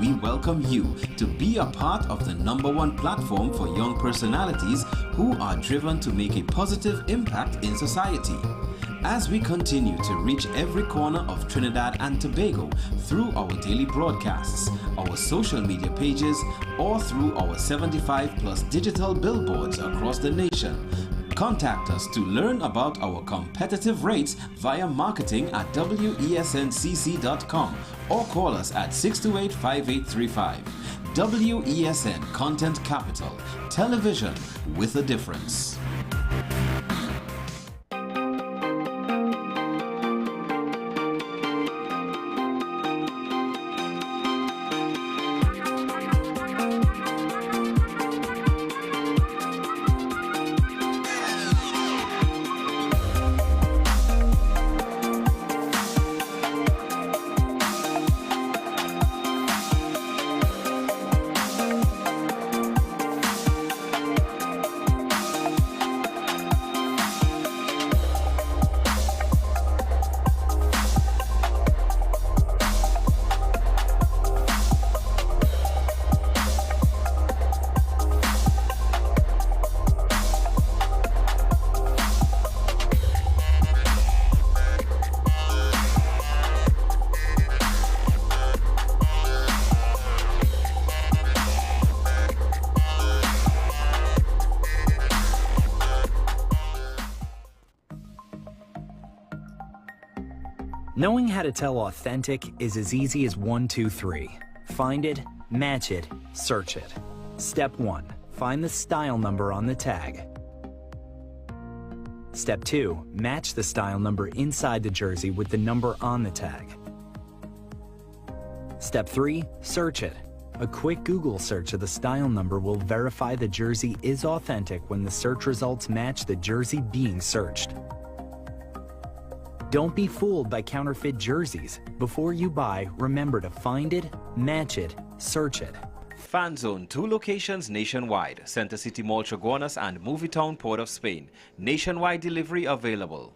We welcome you to be a part of the #1 platform for young personalities who are driven to make a positive impact in society. As we continue to reach every corner of Trinidad and Tobago through our daily broadcasts, our social media pages, or through our 75+ digital billboards across the nation, contact us to learn about our competitive rates via marketing at wesncc.com or call us at 628-5835. WESN Content Capital, television with a difference. Knowing how to tell authentic is as easy as 1, 2, 3. Find it, match it, search it. Step 1. Find the style number on the tag. Step 2. Match the style number inside the jersey with the number on the tag. Step 3. Search it. A quick Google search of the style number will verify the jersey is authentic when the search results match the jersey being searched. Don't be fooled by counterfeit jerseys. Before you buy, remember to find it, match it, search it. Fan Zone, 2 locations nationwide. Center City Mall, Chaguanas and Movie Town, Port of Spain. Nationwide delivery available.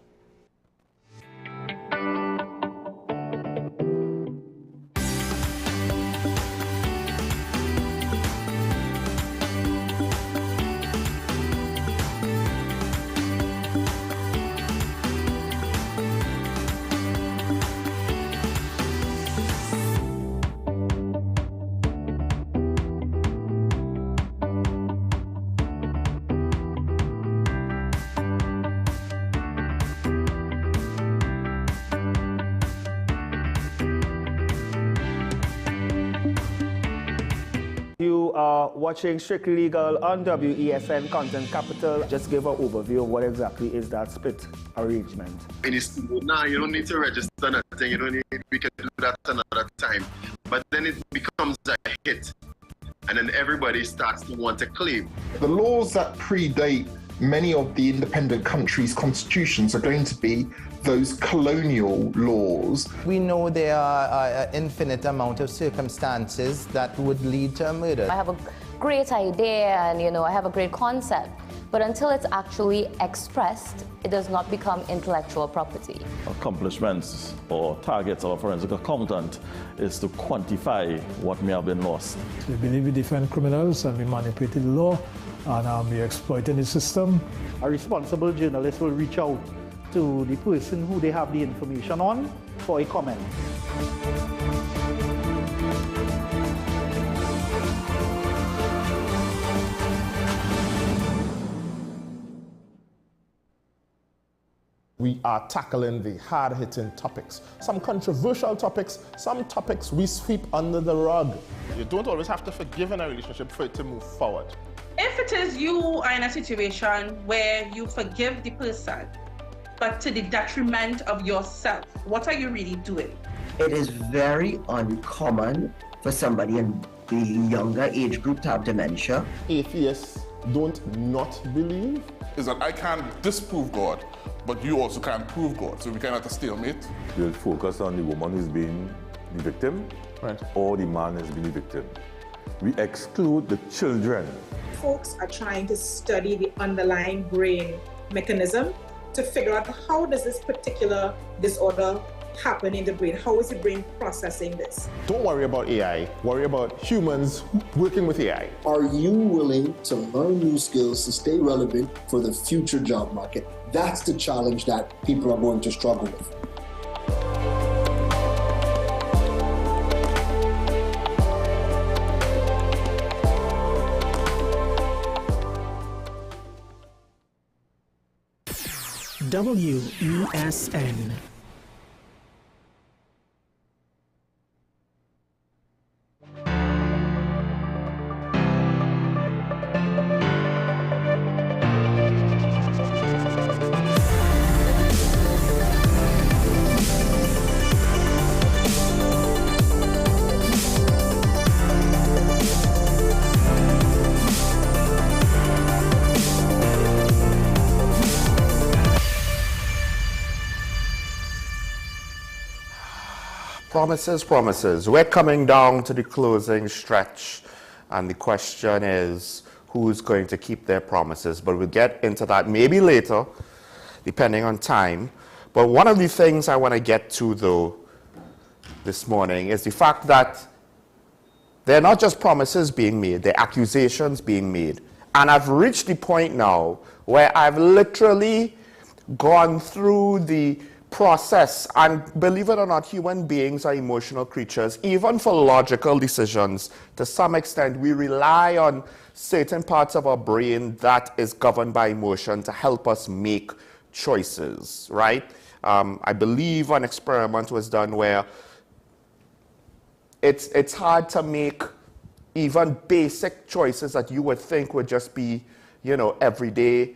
You are watching Strictly Legal on WESN Content Capital. Just give an overview of what exactly is that split arrangement. Now you don't need to register nothing. You don't need. We can do that another time. But then it becomes a hit, and then everybody starts to want to claim. The laws that predate many of the independent countries' constitutions are going to be those colonial laws. We know there are an infinite amount of circumstances that would lead to a murder. I have a great idea and I have a great concept, but until it's actually expressed, it does not become intellectual property. Accomplishments or targets of a forensic accountant is to quantify what may have been lost. We believe we defend criminals and we manipulated the law and we exploiting the system. A responsible journalist will reach out to the person who they have the information on for a comment. We are tackling the hard-hitting topics, some controversial topics, some topics we sweep under the rug. You don't always have to forgive in a relationship for it to move forward. If it is you are in a situation where you forgive the person, but to the detriment of yourself, what are you really doing? It is very uncommon for somebody in the younger age group to have dementia. Atheists don't not believe. Is that I can't disprove God, but you also can't prove God, so we kind of at a stalemate. We'll focus on the woman who's been the victim, right, or the man who's been the victim. We exclude the children. Folks are trying to study the underlying brain mechanism to figure out how does this particular disorder happen in the brain? How is the brain processing this? Don't worry about AI, worry about humans working with AI. Are you willing to learn new skills to stay relevant for the future job market? That's the challenge that people are going to struggle with. WESN. Promises. We're coming down to the closing stretch, and the question is, who's going to keep their promises? But we'll get into that maybe later, depending on time. But one of the things I want to get to, though, this morning is the fact that they're not just promises being made, they're accusations being made. And I've reached the point now where I've literally gone through the process, and believe it or not, human beings are emotional creatures. Even for logical decisions, to some extent, we rely on certain parts of our brain that is governed by emotion to help us make choices, right? I believe an experiment was done where it's hard to make even basic choices that you would think would just be, everyday,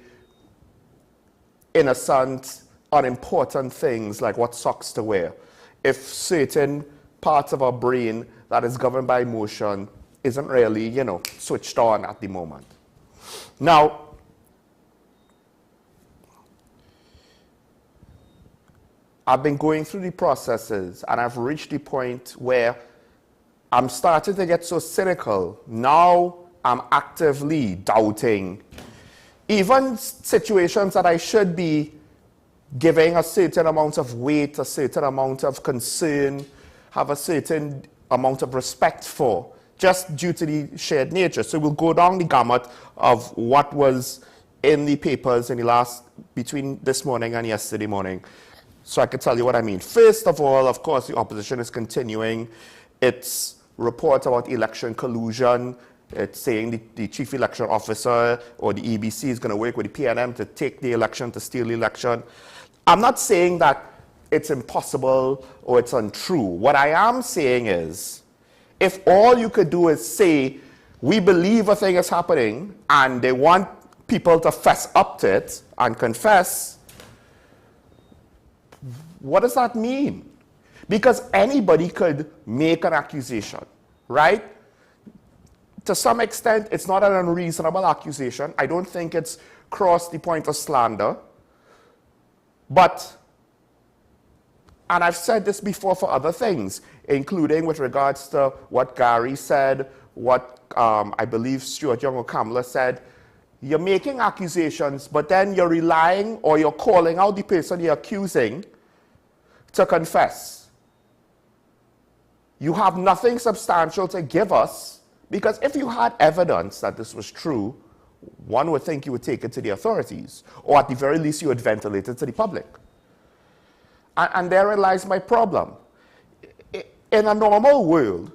innocent, unimportant things like what socks to wear, if certain parts of our brain that is governed by emotion isn't really, switched on at the moment. Now, I've been going through the processes, and I've reached the point where I'm starting to get so cynical. Now I'm actively doubting even situations that I should be giving a certain amount of weight, a certain amount of concern, have a certain amount of respect for, just due to the shared nature. So we'll go down the gamut of what was in the papers in between this morning and yesterday morning, so I can tell you what I mean. First of all, of course, the opposition is continuing its report about election collusion. It's saying the chief election officer or the EBC is going to work with the PNM to take the election, to steal the election. I'm not saying that it's impossible or it's untrue. What I am saying is, if all you could do is say, we believe a thing is happening, and they want people to fess up to it and confess, what does that mean? Because anybody could make an accusation, right? To some extent, it's not an unreasonable accusation. I don't think it's crossed the point of slander. But, and I've said this before for other things, including with regards to what Gary said, what I believe Stuart Young or Kamala said, you're making accusations, but then you're relying or you're calling out the person you're accusing to confess. You have nothing substantial to give us, because if you had evidence that this was true, one would think you would take it to the authorities, or at the very least you would ventilate it to the public. And therein lies my problem. In a normal world,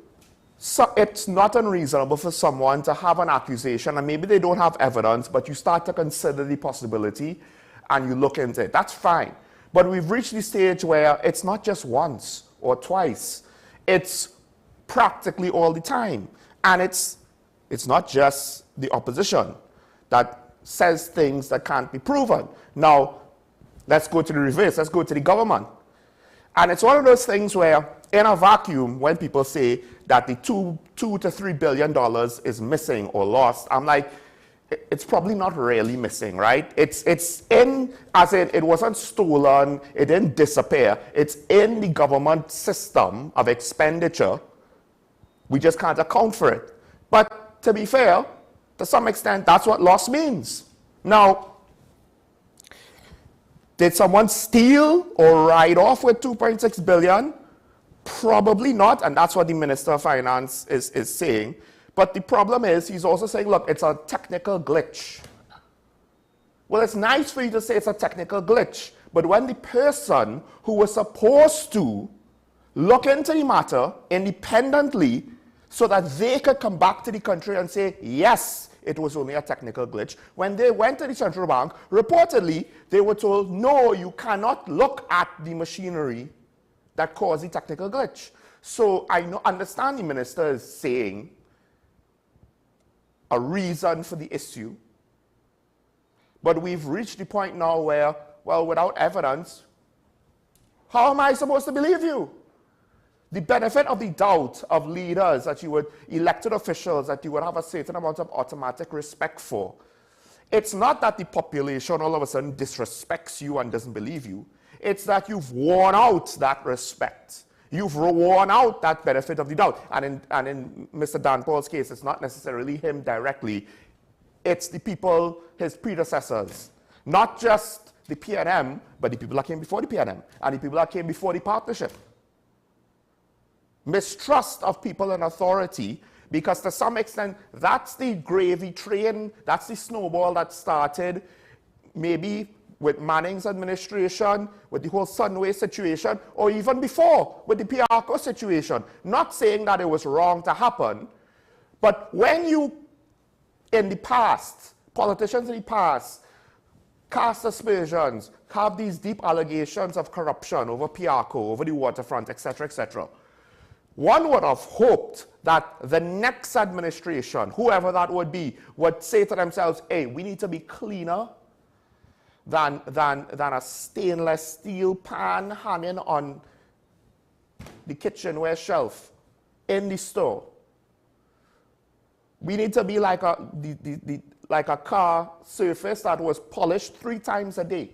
it's not unreasonable for someone to have an accusation, and maybe they don't have evidence, but you start to consider the possibility and you look into it. That's fine. But we've reached the stage where it's not just once or twice. It's practically all the time. And it's not just the opposition that says things that can't be proven. Now, let's go to the reverse. Let's go to the government. And it's one of those things where, in a vacuum, when people say that the $2 to $3 billion is missing or lost, I'm like, it's probably not really missing, right? It's in, as in, it wasn't stolen, it didn't disappear. It's in the government system of expenditure. We just can't account for it. But to be fair, to some extent, that's what loss means. Now, Did someone steal or ride off with 2.6 billion? Probably not, and that's what the Minister of Finance is saying. But the problem is, he's also saying, look, it's a technical glitch. Well, it's nice for you to say it's a technical glitch, but when the person who was supposed to look into the matter independently so that they could come back to the country and say, yes, it was only a technical glitch. When they went to the central bank, reportedly, they were told, no, you cannot look at the machinery that caused the technical glitch. So I understand the minister is saying a reason for the issue, but we've reached the point now where, well, without evidence, how am I supposed to believe you? The benefit of the doubt of leaders that you would, elected officials that you would have a certain amount of automatic respect for. It's not that the population all of a sudden disrespects you and doesn't believe you. It's that you've worn out that respect. You've worn out that benefit of the doubt. And in Mr. Dan Paul's case, it's not necessarily him directly. It's the people, his predecessors. Not just the PNM, but the people that came before the PNM and the people that came before the partnership. Mistrust of people in authority, because to some extent, that's the gravy train, that's the snowball that started maybe with Manning's administration, with the whole Sunway situation, or even before with the Piarco situation. Not saying that it was wrong to happen, but when you, in the past, politicians in the past, cast aspersions, have these deep allegations of corruption over Piarco, over the waterfront, etc., etc., one would have hoped that the next administration, whoever that would be, would say to themselves, hey, we need to be cleaner than a stainless steel pan hanging on the kitchenware shelf in the store. We need to be like a car surface that was polished 3 times a day.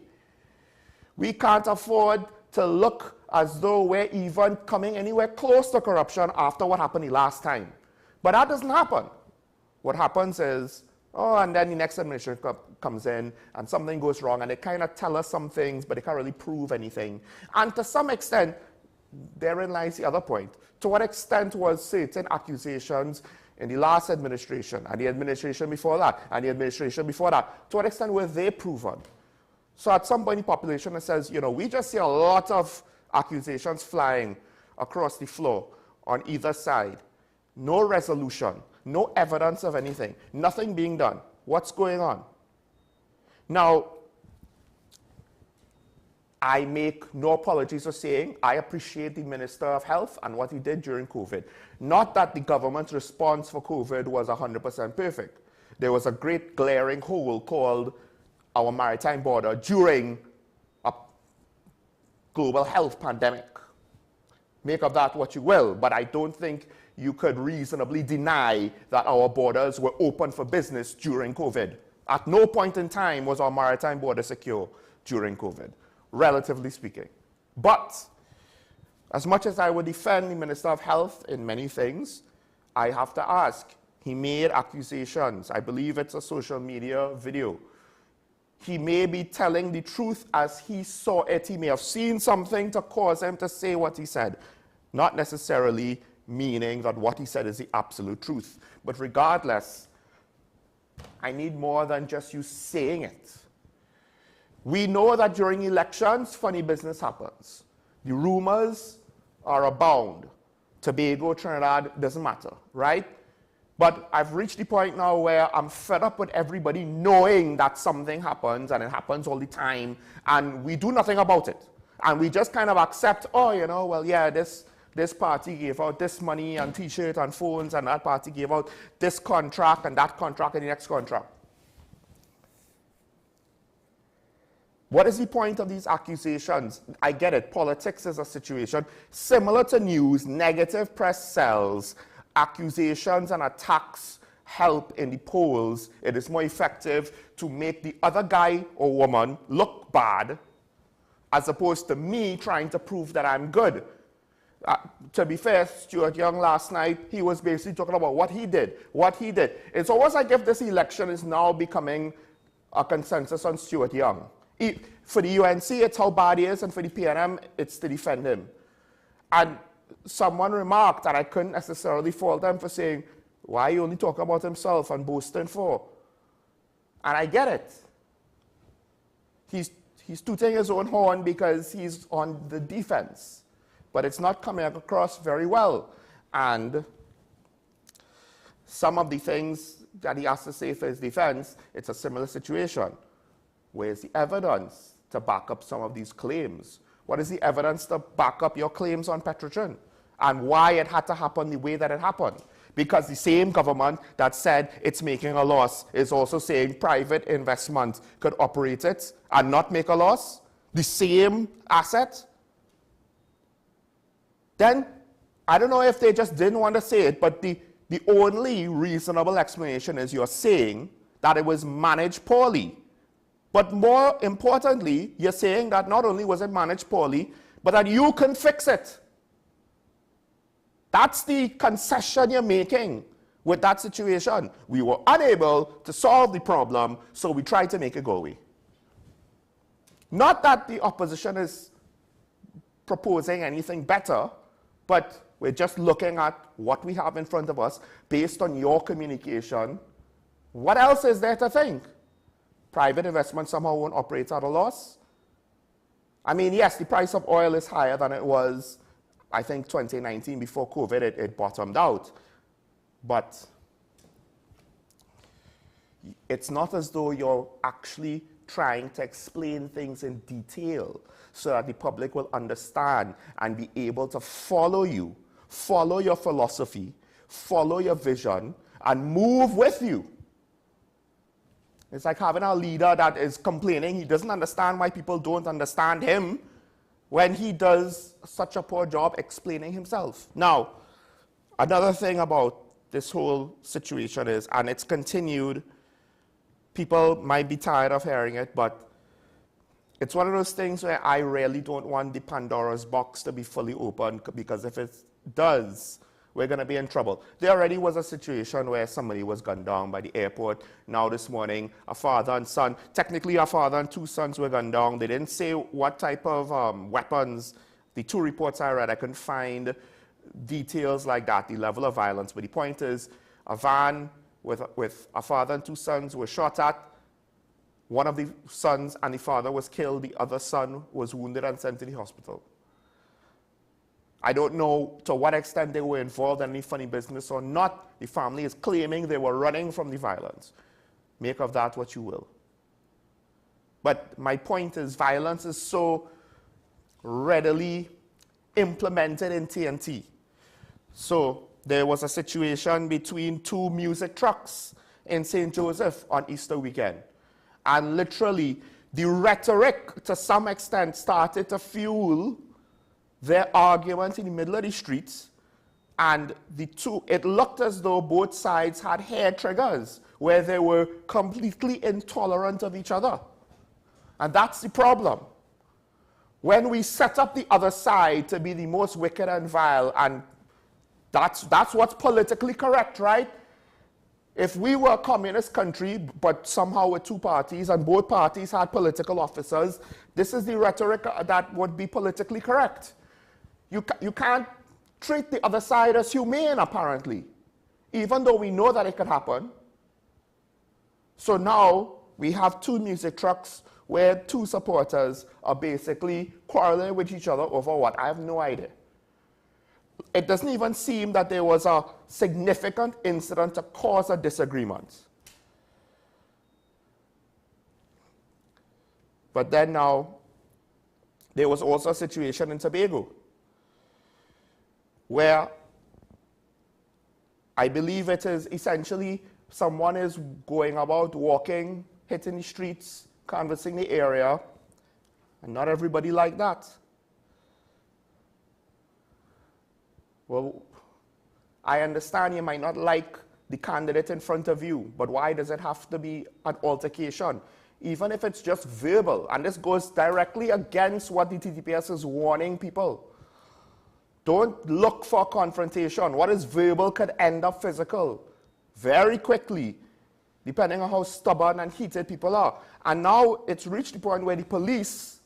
We can't afford to look as though we're even coming anywhere close to corruption after what happened the last time. But that doesn't happen. What happens is, oh, and then the next administration comes in and something goes wrong and they kind of tell us some things, but they can't really prove anything. And to some extent, therein lies the other point. To what extent was certain accusations in the last administration and the administration before that and the administration before that, to what extent were they proven? So at some point the population says, you know, we just see a lot of accusations flying across the floor on either side. No resolution, no evidence of anything, nothing being done. What's going on? Now, I make no apologies for saying I appreciate the Minister of Health and what he did during COVID. Not that the government's response for COVID was 100% perfect. There was a great glaring hole called our maritime border during a global health pandemic. Make of that what you will, but I don't think you could reasonably deny that our borders were open for business during COVID. At no point in time was our maritime border secure during COVID, relatively speaking. But as much as I would defend the Minister of Health in many things, I have to ask, he made accusations. I believe it's a social media video. He may be telling the truth as he saw it. He may have seen something to cause him to say what he said, not necessarily meaning that what he said is the absolute truth. But regardless, I need more than just you saying it. We know that during elections, funny business happens. The rumors are abound. Tobago, Trinidad, doesn't matter, right? But I've reached the point now where I'm fed up with everybody knowing that something happens, and it happens all the time, and we do nothing about it. And we just kind of accept, oh, you know, well, yeah, this party gave out this money and T-shirt and phones, and that party gave out this contract and that contract and the next contract. What is the point of these accusations? I get it. Politics is a situation similar to news. Negative press sells. Accusations and attacks help in the polls. It is more effective to make the other guy or woman look bad as opposed to me trying to prove that I'm good. To be fair, Stuart Young last night, he was basically talking about what he did. It's almost like if this election is now becoming a consensus on Stuart Young. For the UNC, it's how bad he is, and for the PNM, it's to defend him. And someone remarked, and I couldn't necessarily fault them for saying, why are you only talking about himself and boasting for? And I get it. He's tooting his own horn because he's on the defense. But it's not coming across very well. And some of the things that he has to say for his defense, it's a similar situation. Where's the evidence to back up some of these claims? What is the evidence to back up your claims on Petrogen? And why it had to happen the way that it happened? Because the same government that said it's making a loss is also saying private investment could operate it and not make a loss. The same asset. Then, I don't know if they just didn't want to say it, but the only reasonable explanation is you're saying that it was managed poorly. But more importantly, you're saying that not only was it managed poorly, but that you can fix it. That's the concession you're making with that situation. We were unable to solve the problem, so we tried to make it go away. Not that the opposition is proposing anything better, but we're just looking at what we have in front of us based on your communication. What else is there to think? Private investment somehow won't operate at a loss? I mean, yes, the price of oil is higher than it was, I think, 2019 before COVID, it bottomed out. But it's not as though you're actually trying to explain things in detail so that the public will understand and be able to follow you, follow your philosophy, follow your vision, and move with you. It's like having a leader that is complaining he doesn't understand why people don't understand him when he does such a poor job explaining himself. Now, another thing about this whole situation is, and it's continued, people might be tired of hearing it, but it's one of those things where I really don't want the Pandora's box to be fully open, because if it does, we're going to be in trouble. There already was a situation where somebody was gunned down by the airport. Now this morning, a father and son, technically a father and two sons were gunned down. They didn't say what type of weapons. The two reports I read, I couldn't find details like that, the level of violence. But the point is, a van with a father and two sons were shot at. One of the sons and the father was killed. The other son was wounded and sent to the hospital. I don't know to what extent they were involved in any funny business or not. The family is claiming they were running from the violence. Make of that what you will. But my point is, violence is so readily implemented in TNT. So there was a situation between two music trucks in St. Joseph on Easter weekend. And literally, the rhetoric, to some extent, started to fuel their argument in the middle of the streets, and it looked as though both sides had hair triggers where they were completely intolerant of each other. And that's the problem. When we set up the other side to be the most wicked and vile, and that's what's politically correct, right? If we were a communist country, but somehow with two parties, and both parties had political officers, this is the rhetoric that would be politically correct. You can't treat the other side as humane, apparently, even though we know that it could happen. So now we have two music trucks where two supporters are basically quarreling with each other over what? I have no idea. It doesn't even seem that there was a significant incident to cause a disagreement. But then now, there was also a situation in Tobago where I believe it is essentially someone is going about walking, hitting the streets, canvassing the area, and not everybody like that. Well, I understand you might not like the candidate in front of you, but why does it have to be an altercation? Even if it's just verbal, and this goes directly against what the TTPS is warning people. Don't look for confrontation. What is verbal could end up physical very quickly. depending on how stubborn and heated people are. And now it's reached the point where the police,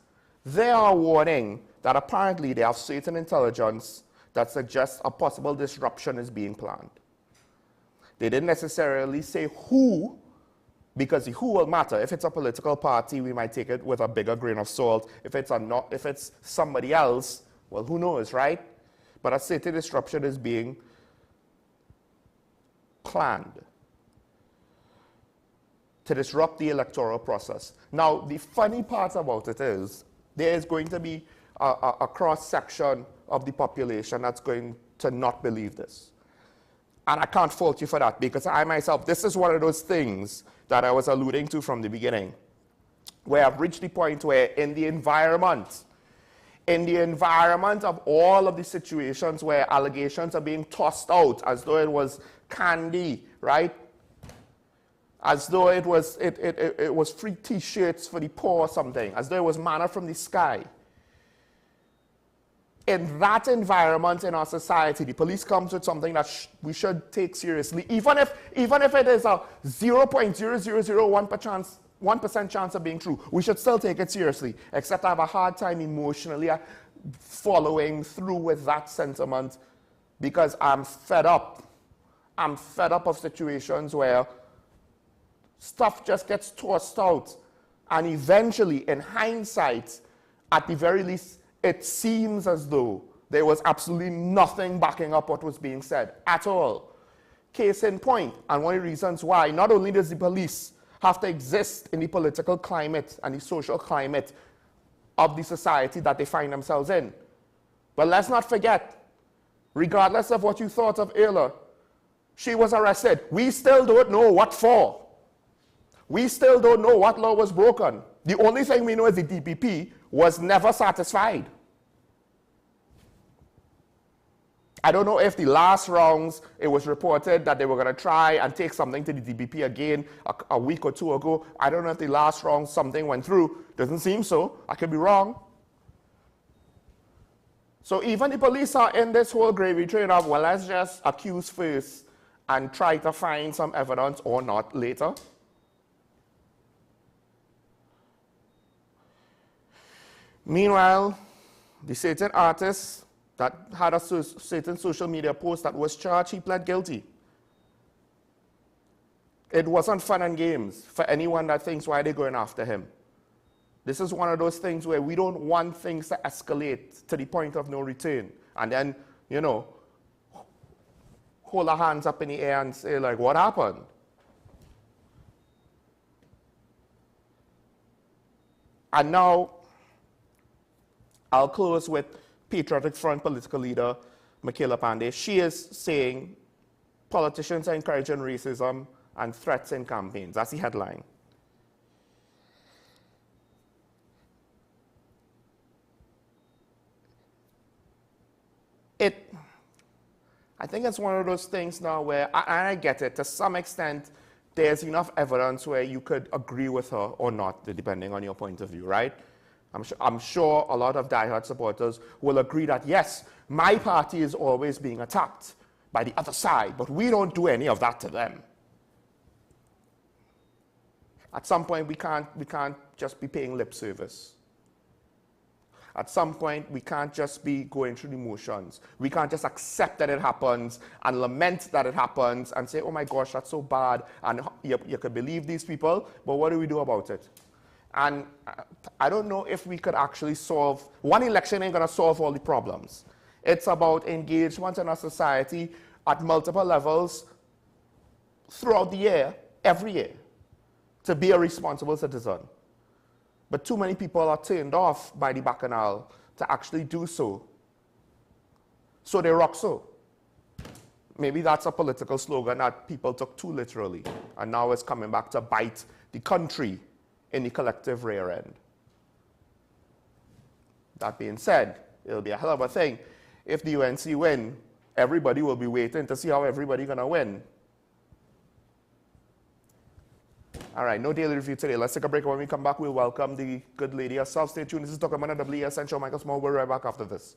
they are warning that apparently they have certain intelligence that suggests a possible disruption is being planned. They didn't necessarily say who, because the who will matter. If it's a political party, we might take it with a bigger grain of salt. If it's somebody else, well, who knows, right? But a certain disruption is being planned to disrupt the electoral process. Now, the funny part about it is there is going to be a cross-section of the population that's going to not believe this. And I can't fault you for that, because I myself, this is one of those things that I was alluding to from the beginning, where I've reached the point where in the environment of all of the situations where allegations are being tossed out as though it was candy, right? As though it was free t-shirts for the poor or something, as though it was manna from the sky. In that environment in our society, the police comes with something that we should take seriously, even if it is a 0.0001% chance of being true. We should still take it seriously, except I have a hard time emotionally following through with that sentiment, because I'm fed up. I'm fed up of situations where stuff just gets tossed out, and eventually, in hindsight, at the very least, it seems as though there was absolutely nothing backing up what was being said at all. Case in point, and one of the reasons why not only does the police have to exist in the political climate and the social climate of the society that they find themselves in, but let's not forget, regardless of what you thought of Ayla, she was arrested. We still don't know what for. We still don't know what law was broken. The only thing we know is the DPP was never satisfied. I don't know if the last rounds, it was reported that they were going to try and take something to the DPP again a week or two ago. I don't know if the last round something went through. Doesn't seem so. I could be wrong. So even the police are in this whole gravy train of, well, let's just accuse first and try to find some evidence or not later. Meanwhile, the certain artist that had a certain social media post that was charged, he pled guilty. It wasn't fun and games for anyone that thinks why they're going after him. This is one of those things where we don't want things to escalate to the point of no return. And then, you know, hold our hands up in the air and say, like, what happened? And now, I'll close with Patriotic Front political leader Michaela Pandey. She is saying politicians are encouraging racism and threats in campaigns. That's the headline. I think it's one of those things now where, and I get it, to some extent, there's enough evidence where you could agree with her or not, depending on your point of view, right? I'm sure a lot of diehard supporters will agree that, yes, my party is always being attacked by the other side, but we don't do any of that to them. At some point, we can't just be paying lip service. At some point, we can't just be going through the motions. We can't just accept that it happens and lament that it happens and say, oh my gosh, that's so bad, and you could believe these people, but what do we do about it? And I don't know if we could actually solve, one election ain't gonna solve all the problems. It's about engagement in our society at multiple levels throughout the year, every year, to be a responsible citizen. But too many people are turned off by the bacchanal to actually do so. So they rock so. Maybe that's a political slogan that people took too literally, and now it's coming back to bite the country in the collective rear end. That being said, it'll be a hell of a thing. If the UNC win, everybody will be waiting to see how everybody's gonna win. All right, no daily review today. Let's take a break. When we come back, we'll welcome the good lady herself. Stay tuned. This is Dr. Mana WESN Show. Michael Small. We'll be right back after this.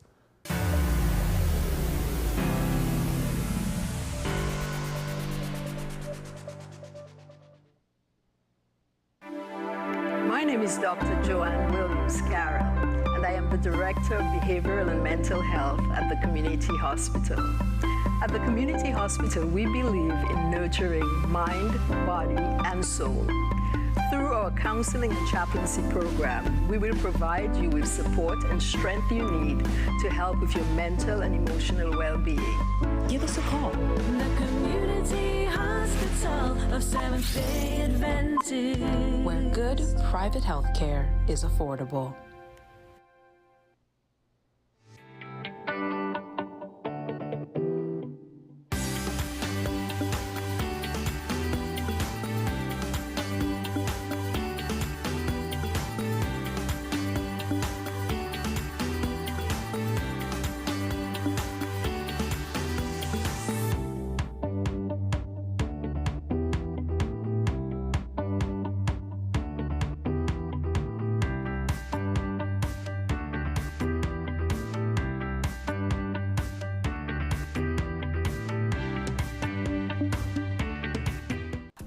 name is Dr. Joanne Williams-Carroll, and I am the Director of Behavioral and Mental Health at the Community Hospital. At the Community Hospital, we believe in nurturing mind, body, and soul. Through our counseling and chaplaincy program, we will provide you with support and strength you need to help with your mental and emotional well-being. Give us a call. The Community Hospital of Seventh-day Adventist, where good private health care is affordable.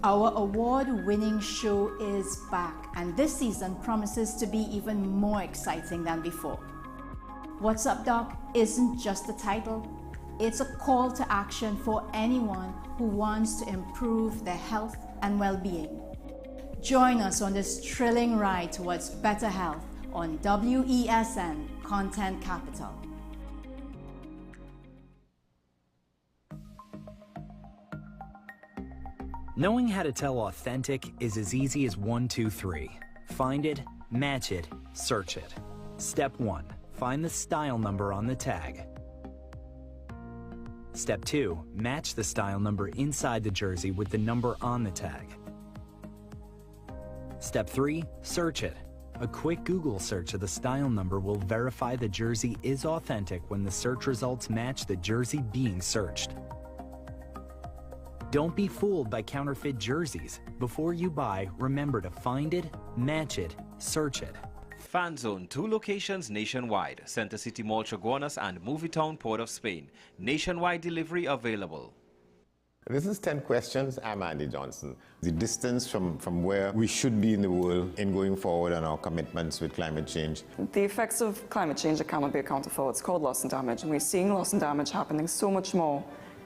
Our award-winning show is back, and this season promises to be even more exciting than before. What's Up, Doc isn't just a title, it's a call to action for anyone who wants to improve their health and well-being. Join us on this thrilling ride towards better health on WESN Content Capital. Knowing how to tell authentic is as easy as 1, 2, 3. Find it, match it, search it. Step 1. Find the style number on the tag. Step 2. Match the style number inside the jersey with the number on the tag. Step 3. Search it. A quick Google search of the style number will verify the jersey is authentic when the search results match the jersey being searched. Don't be fooled by counterfeit jerseys. Before you buy, remember to find it, match it, search it. Fan Zone, 2 locations nationwide. Center City Mall, Chaguanas and Movietown, Port of Spain. Nationwide delivery available. This is 10 Questions. I'm Andy Johnson. The distance from where we should be in the world in going forward on our commitments with climate change. The effects of climate change that cannot be accounted for. It's called loss and damage. And we're seeing loss and damage happening so much more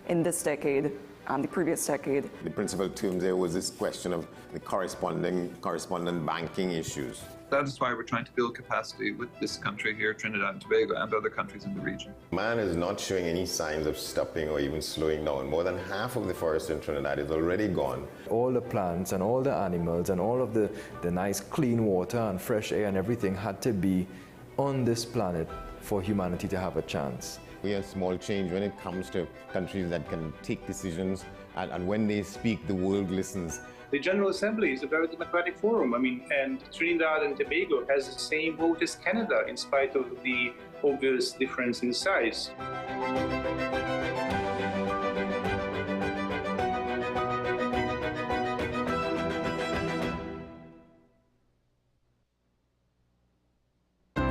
in this decade and the previous decade. The principal term there was this question of the correspondent banking issues. That is why we're trying to build capacity with this country here, Trinidad and Tobago, and other countries in the region. Man is not showing any signs of stopping or even slowing down. More than half of the forest in Trinidad is already gone. All the plants and all the animals and all of the nice clean water and fresh air and everything had to be on this planet for humanity to have a chance. We have small change when it comes to countries that can take decisions, and when they speak, the world listens. The General Assembly is a very democratic forum. And Trinidad and Tobago has the same vote as Canada, in spite of the obvious difference in size.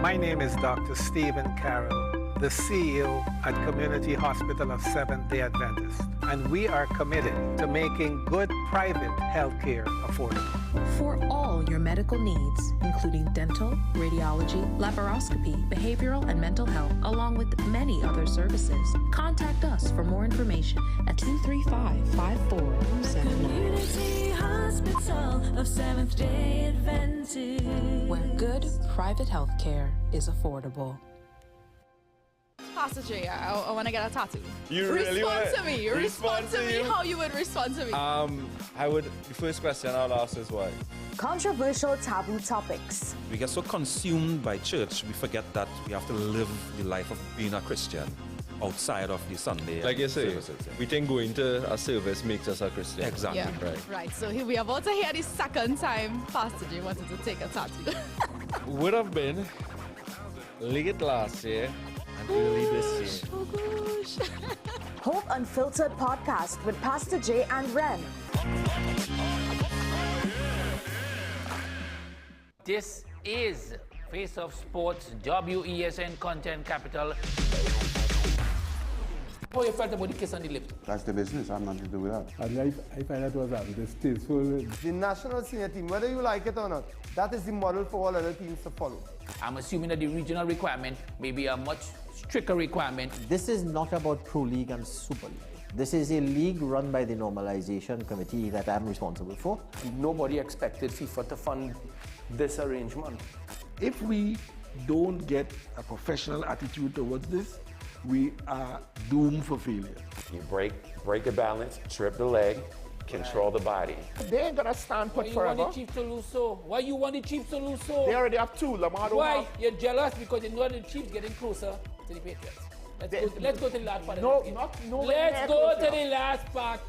My name is Dr. Stephen Carroll, the CEO at Community Hospital of Seventh-day Adventist, and we are committed to making good private health care affordable. For all your medical needs, including dental, radiology, laparoscopy, behavioral and mental health, along with many other services, contact us for more information at 235-5479. Community Hospital of Seventh-day Adventist, where good private health care is affordable. Pastor J, I want to get a tattoo. You really respond to me. Respond to me how you would respond to me. The first question I'll ask is why? Controversial taboo topics. We get so consumed by church, we forget that we have to live the life of being a Christian outside of the Sunday. Like you say, services, yeah. We think going to a service makes us a Christian. Exactly. Yeah. Right. So we are about to hear the second time Pastor J wanted to take a tattoo. Would have been late last year and early this year. Oh gosh. Hope Unfiltered podcast with Pastor J and Ren. This is Face of Sports WESN Content Capital. How you felt about the kiss on the lip? That's the business. I'm nothing to do with that. I find that was distasteful. The national senior team, whether you like it or not, that is the model for all other teams to follow. I'm assuming that the regional requirement may be a much stricter requirement. This is not about Pro League and Super League. This is a league run by the Normalization Committee that I'm responsible for. Nobody expected FIFA to fund this arrangement. If we don't get a professional attitude towards this, we are doomed for failure. You break the balance, trip the leg, control the body. They ain't gonna stand put forever. Why you want the Chiefs to lose so? Why you want the Chiefs to lose so? They already have two. Lamar don't Why? have. You're jealous because you know the Chiefs getting closer to the Patriots. Let's go to the last part. No, of the game. no. Let's go to the last part.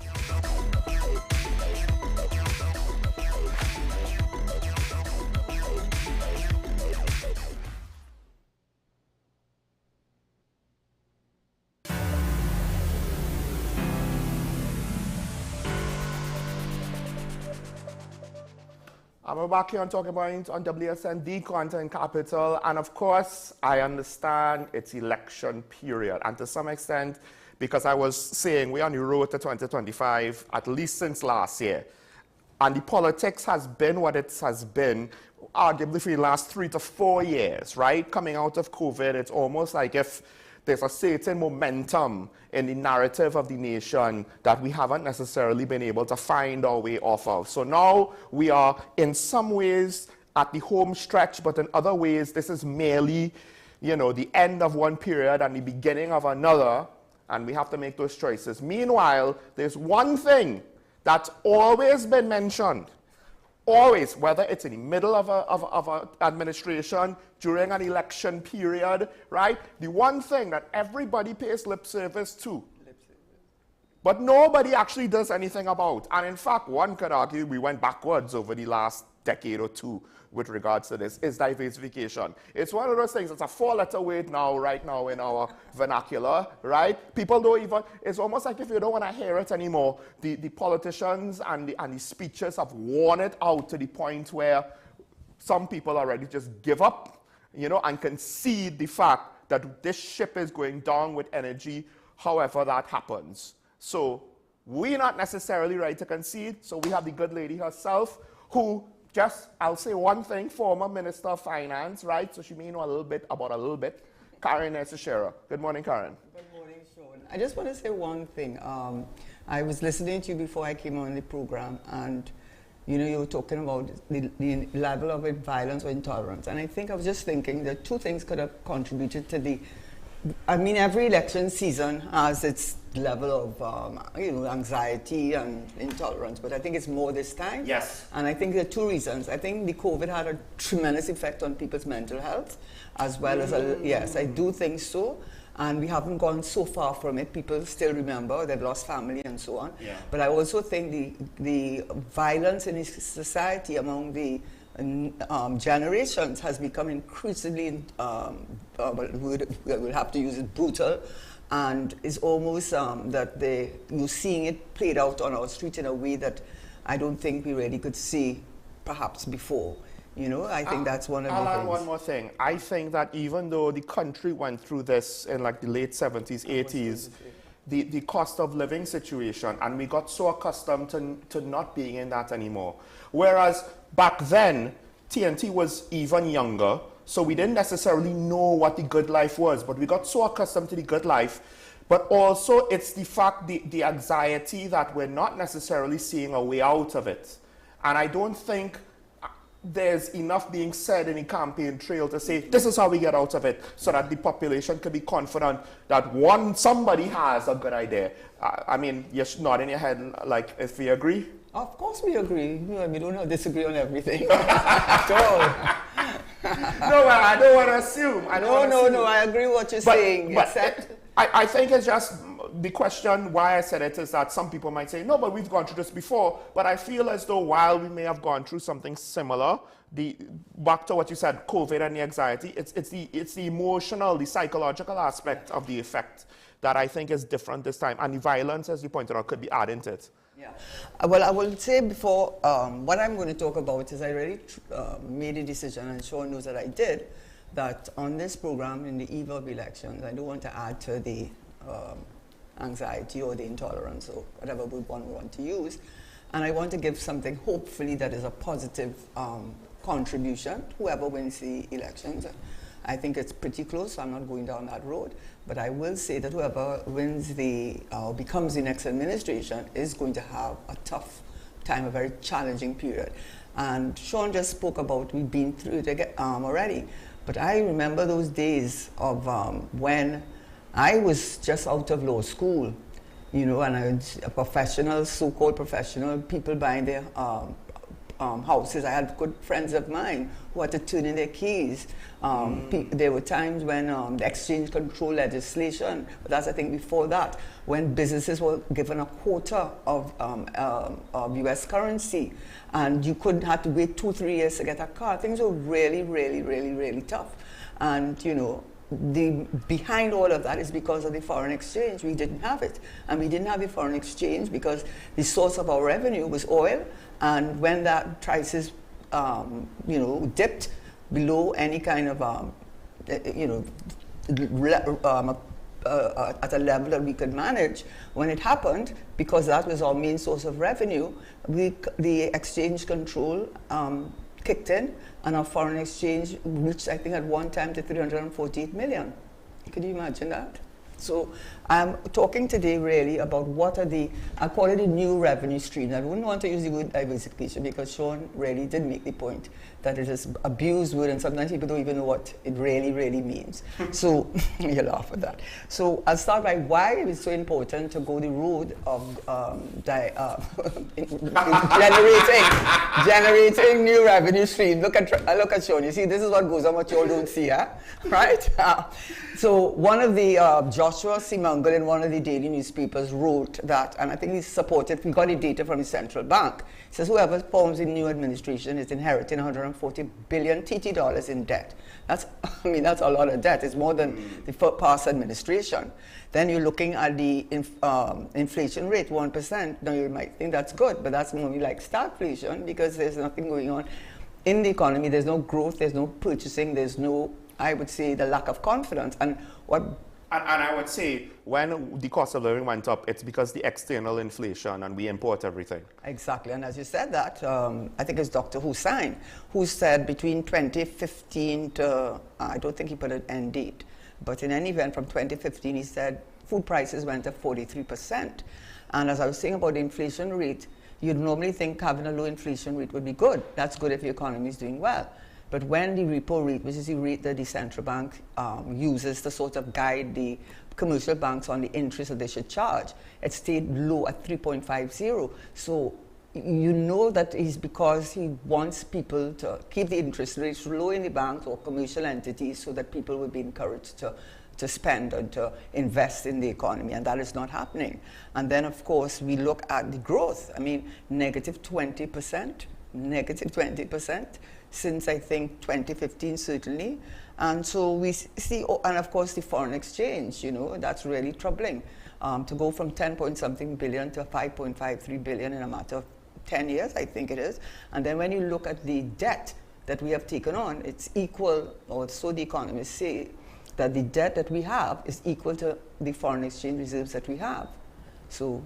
I'm back here on Talking Point on WSND Content Capital, and of course, I understand it's election period, and to some extent, because I was saying we're on the road to 2025, at least since last year, and the politics has been what it has been, arguably for the last 3 to 4 years, right? Coming out of COVID, it's almost like if there's a certain momentum in the narrative of the nation that we haven't necessarily been able to find our way off of. So now we are in some ways at the home stretch, but in other ways this is merely, you know, the end of one period and the beginning of another, and we have to make those choices. Meanwhile, there's one thing that's always been mentioned, always, whether it's in the middle of an administration, during an election period, right? The one thing that everybody pays lip service to, but nobody actually does anything about. And in fact, one could argue we went backwards over the last decade or two with regards to this, is diversification. It's one of those things, it's a 4-letter word now, right now in our vernacular, right? People don't even, it's almost like if you don't want to hear it anymore, the politicians and the speeches have worn it out to the point where some people already just give up, you know, and concede the fact that this ship is going down with energy, however that happens. So we're not necessarily ready to concede, so we have the good lady herself who just, I'll say one thing, former Minister of Finance, right? So she may know a little bit about a little bit. Karen Eseshera. Good morning, Karen. Good morning, Sean. I just want to say one thing. I was listening to you before I came on the program, and you know, you were talking about the level of violence or intolerance. And I think I was just thinking that two things could have contributed to the, I mean, every election season has its level of, you know, anxiety and intolerance, but I think it's more this time. Yes. And I think there are two reasons. I think the COVID had a tremendous effect on people's mental health, as well as, yes, I do think so. And we haven't gone so far from it. People still remember they've lost family and so on. Yeah. But I also think the violence in the society among the generations has become increasingly, we'll have to use it, brutal, and it's almost that you're seeing it played out on our street in a way that I don't think we really could see perhaps before. You know, I think that's one of the things. I'll add one more thing. I think that even though the country went through this in like the late 70s, 80s, the cost of living situation, and we got so accustomed to not being in that anymore. Whereas back then, TNT was even younger, so we didn't necessarily know what the good life was, but we got so accustomed to the good life. But also, it's the fact, the anxiety that we're not necessarily seeing a way out of it. And I don't think there's enough being said in the campaign trail to say, this is how we get out of it, so that the population can be confident that somebody has a good idea. I mean, you're nodding your head like if we agree. Of course we agree. We don't disagree on everything. At all. No, I don't want to assume. No, I agree with what you're saying. But I think it's just the question why I said it is that some people might say, no, but we've gone through this before. But I feel as though while we may have gone through something similar, back to what you said, COVID and the anxiety, it's the emotional, the psychological aspect of the effect that I think is different this time. And the violence, as you pointed out, could be added to it. Yeah. Well, I will say before, what I'm going to talk about is I already made a decision, and Sean knows that I did, that on this program, in the eve of elections, I don't want to add to the anxiety or the intolerance or whatever one want to use. And I want to give something, hopefully, that is a positive contribution, whoever wins the elections. I think it's pretty close, so I'm not going down that road. But I will say that whoever wins becomes the next administration is going to have a tough time, a very challenging period. And Sean just spoke about we've been through it already. But I remember those days of when I was just out of law school, you know, and I was a professional, so-called professional, people buying their houses. I had good friends of mine who had to turn in their keys. There were times when the exchange control legislation, but that's I think before that, when businesses were given a quota of US currency, and you couldn't have to wait 2-3 years to get a car. Things were really, really, really, really tough. And you know, behind all of that is because of the foreign exchange. We didn't have it. And we didn't have the foreign exchange because the source of our revenue was oil. And when that prices, you know, dipped below any kind of, you know, at a level that we could manage, when it happened, because that was our main source of revenue, the exchange control kicked in, and our foreign exchange reached, I think, at one time to 348 million. Could you imagine that? So I'm talking today really about what are the, I call it a new revenue stream. I wouldn't want to use the word diversification because Sean really did make the point that it is abused word and sometimes people don't even know what it really, really means. So you laugh at that. So I'll start by why it is so important to go the road of generating new revenue stream. Look at Sean. You see, this is what goes on, what you all don't see, huh? Right? So one of the Joshua Simangal in one of the daily newspapers wrote that, and I think he supported, we got the data from the central bank. He says whoever forms a new administration is inheriting 140 billion TT dollars in debt. That's, I mean, that's a lot of debt. It's more than the past administration. Then you're looking at the inflation rate, 1%. Now you might think that's good, but that's more like stagflation because there's nothing going on in the economy. There's no growth, there's no purchasing, there's no, I would say, the lack of confidence. And I would say when the cost of living went up, it's because the external inflation and we import everything. Exactly, and as you said that, I think it's Dr. Hussain who said between 2015 to, I don't think he put an end date, but in any event from 2015 he said food prices went up 43%. And as I was saying about the inflation rate, you'd normally think having a low inflation rate would be good. That's good if the economy is doing well. But when the repo rate, which is the rate that the central bank uses to sort of guide the commercial banks on the interest that they should charge, it stayed low at 3.50. So you know that it's because he wants people to keep the interest rates low in the banks or commercial entities so that people will be encouraged to spend and to invest in the economy, and that is not happening. And then, of course, we look at the growth. I mean, negative 20%. Since I think 2015 certainly. And so we see, and of course the foreign exchange, you know, that's really troubling. To go from 10-point-something billion to 5.53 billion in a matter of 10 years, I think it is. And then when you look at the debt that we have taken on, it's equal, or so the economists say, that the debt that we have is equal to the foreign exchange reserves that we have. So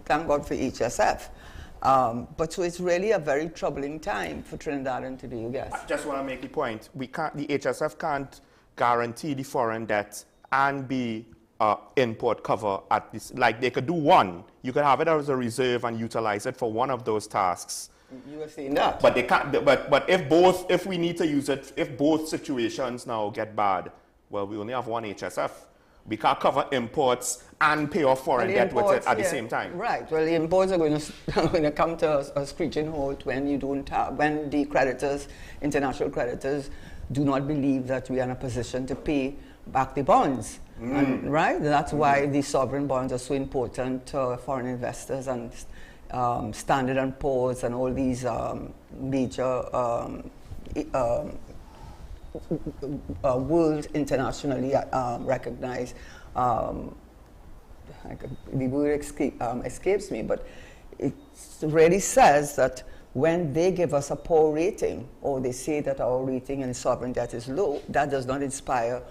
thank God for HSF. But so it's really a very troubling time for Trinidad and Tobago gas. I just want to make the point. We can't, the HSF can't guarantee the foreign debt and be import cover at this. Like they could do one. You could have it as a reserve and utilize it for one of those tasks. You were saying that. But they can't. But if we need to use it, if both situations now get bad, well, we only have one HSF. We can't cover imports and pay off foreign debt with it at the same time. Right. Well, the imports are going to come to a screeching halt when you don't have, when the creditors, international creditors, do not believe that we are in a position to pay back the bonds. And, right. That's why the sovereign bonds are so important to foreign investors, and Standard & Poor's and all these major world internationally recognized, the word escapes me, but it really says that when they give us a poor rating, or they say that our rating in sovereign debt is low, that does not inspire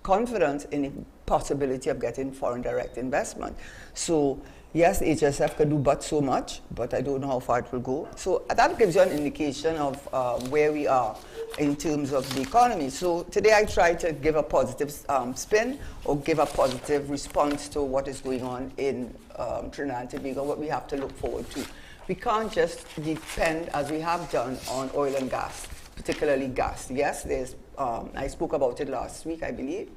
confidence in the possibility of getting foreign direct investment. So yes, the HSF can do but so much, but I don't know how far it will go. So that gives you an indication of where we are in terms of the economy. So today I try to give a positive spin or give a positive response to what is going on in Trinidad and Tobago, what we have to look forward to. We can't just depend, as we have done, on oil and gas, particularly gas. Yes, there's, I spoke about it last week, I believe,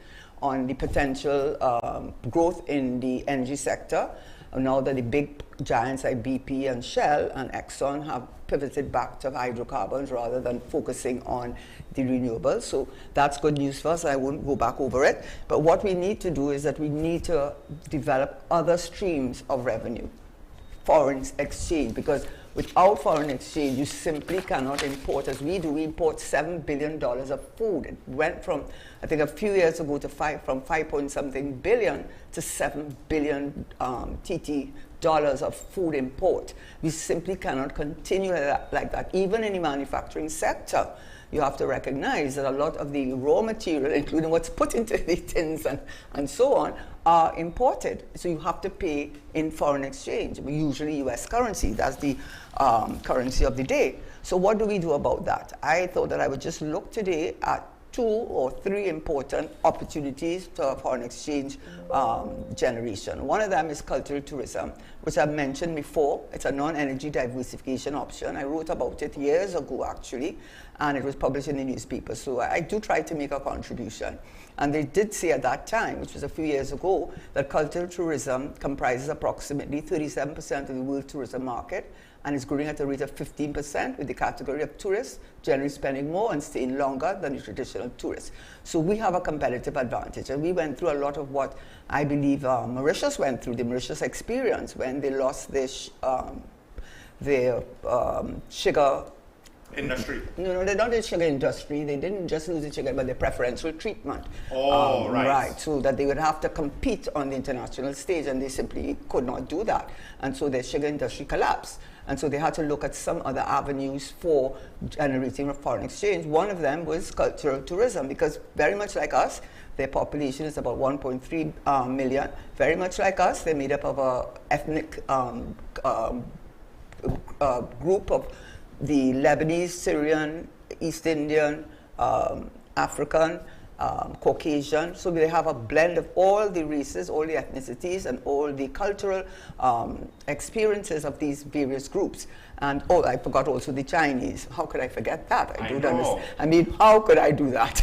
on the potential growth in the energy sector. Now that the big giants like BP and Shell and Exxon have pivoted back to hydrocarbons rather than focusing on the renewables. So that's good news for us. I won't go back over it. But what we need to do is that we need to develop other streams of revenue. Foreign exchange, because without foreign exchange, you simply cannot import, as we do. We import $7 billion of food. It went from, I think a few years ago, to from 5-point-something billion to 7 billion TT dollars of food import. We simply cannot continue like that. Even in the manufacturing sector, you have to recognize that a lot of the raw material, including what's put into the tins and so on, are imported. So you have to pay in foreign exchange, usually US currency. That's the currency of the day. So what do we do about that? I thought that I would just look today at 2 or 3 important opportunities to foreign exchange generation. One of them is cultural tourism, which I've mentioned before. It's a non-energy diversification option. I wrote about it years ago, actually, and it was published in the newspaper. So I do try to make a contribution. And they did say at that time, which was a few years ago, that cultural tourism comprises approximately 37% of the world tourism market and is growing at a rate of 15%, with the category of tourists generally spending more and staying longer than the traditional tourists. So we have a competitive advantage. And we went through a lot of what I believe Mauritius went through, the Mauritius experience, when they lost their sugar industry. No, they don't the sugar industry. They didn't just lose the sugar, but the preferential treatment. Oh, right. Right, so that they would have to compete on the international stage, and they simply could not do that. And so their sugar industry collapsed. And so they had to look at some other avenues for generating foreign exchange. One of them was cultural tourism, because very much like us, their population is about 1.3 million. Very much like us, they're made up of an ethnic group of the Lebanese, Syrian, East Indian, African, Caucasian. So they have a blend of all the races, all the ethnicities, and all the cultural experiences of these various groups. And I forgot also the Chinese. How could I forget that? I don't understand. I mean, how could I do that?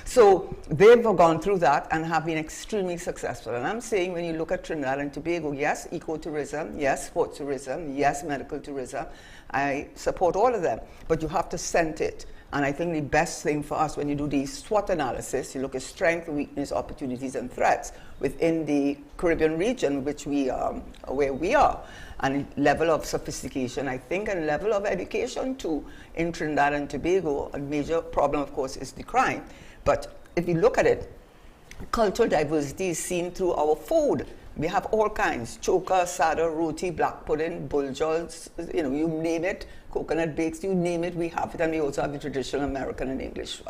So they've gone through that and have been extremely successful. And I'm saying, when you look at Trinidad and Tobago, yes, ecotourism, yes, sports tourism, yes, medical tourism, I support all of them, but you have to center it. And I think the best thing for us, when you do the SWOT analysis, you look at strength, weakness, opportunities, and threats within the Caribbean region, which where we are, and level of sophistication, I think, and level of education too. In Trinidad and Tobago, a major problem, of course, is the crime. But if you look at it, cultural diversity is seen through our food. We have all kinds: choka, sada, roti, black pudding, buljols, you name it, coconut bakes, you name it, we have it. And we also have the traditional American and English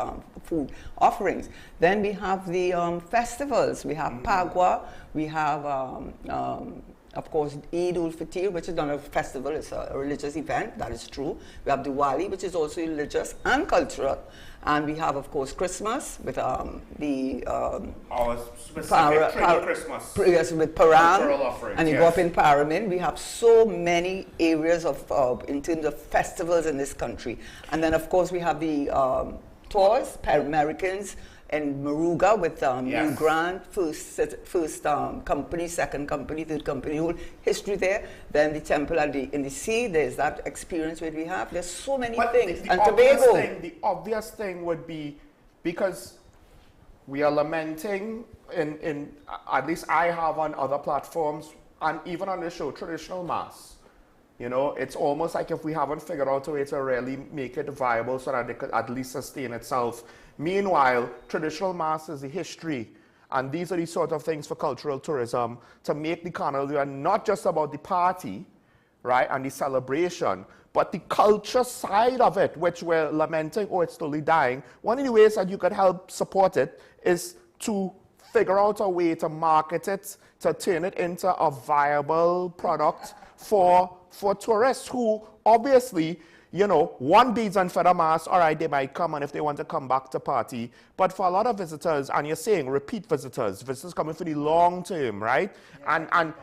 food offerings. Then we have the festivals. We have Pagua, we have, of course, Eid ul-Fitr, which is not a festival, it's a religious event, that is true. We have Diwali, which is also religious and cultural. And we have, of course, Christmas with our specific Christmas. Yes, with Param, and you go up in Paramin. We have so many areas of in terms of festivals in this country. And then, of course, we have the tours, Pan-Americans, and Maruga with New Grant, first company, second company, third company, whole history there. Then the temple in the sea, there's that experience that we have. There's so many things. And Tobago. The obvious thing would be, because we are lamenting, in at least I have on other platforms, and even on the show, traditional mass. It's almost like if we haven't figured out a way to really make it viable so that it could at least sustain itself. Meanwhile, traditional mass is the history, and these are the sort of things for cultural tourism to make the carnival not just about the party, right, and the celebration, but the culture side of it, which we're lamenting, it's slowly dying. One of the ways that you could help support it is to figure out a way to market it, to turn it into a viable product for tourists who obviously, you know, one beads and feather mask, all right, they might come and if they want to come back to party. But for a lot of visitors, and you're saying repeat visitors coming for the long term, right? Yeah, and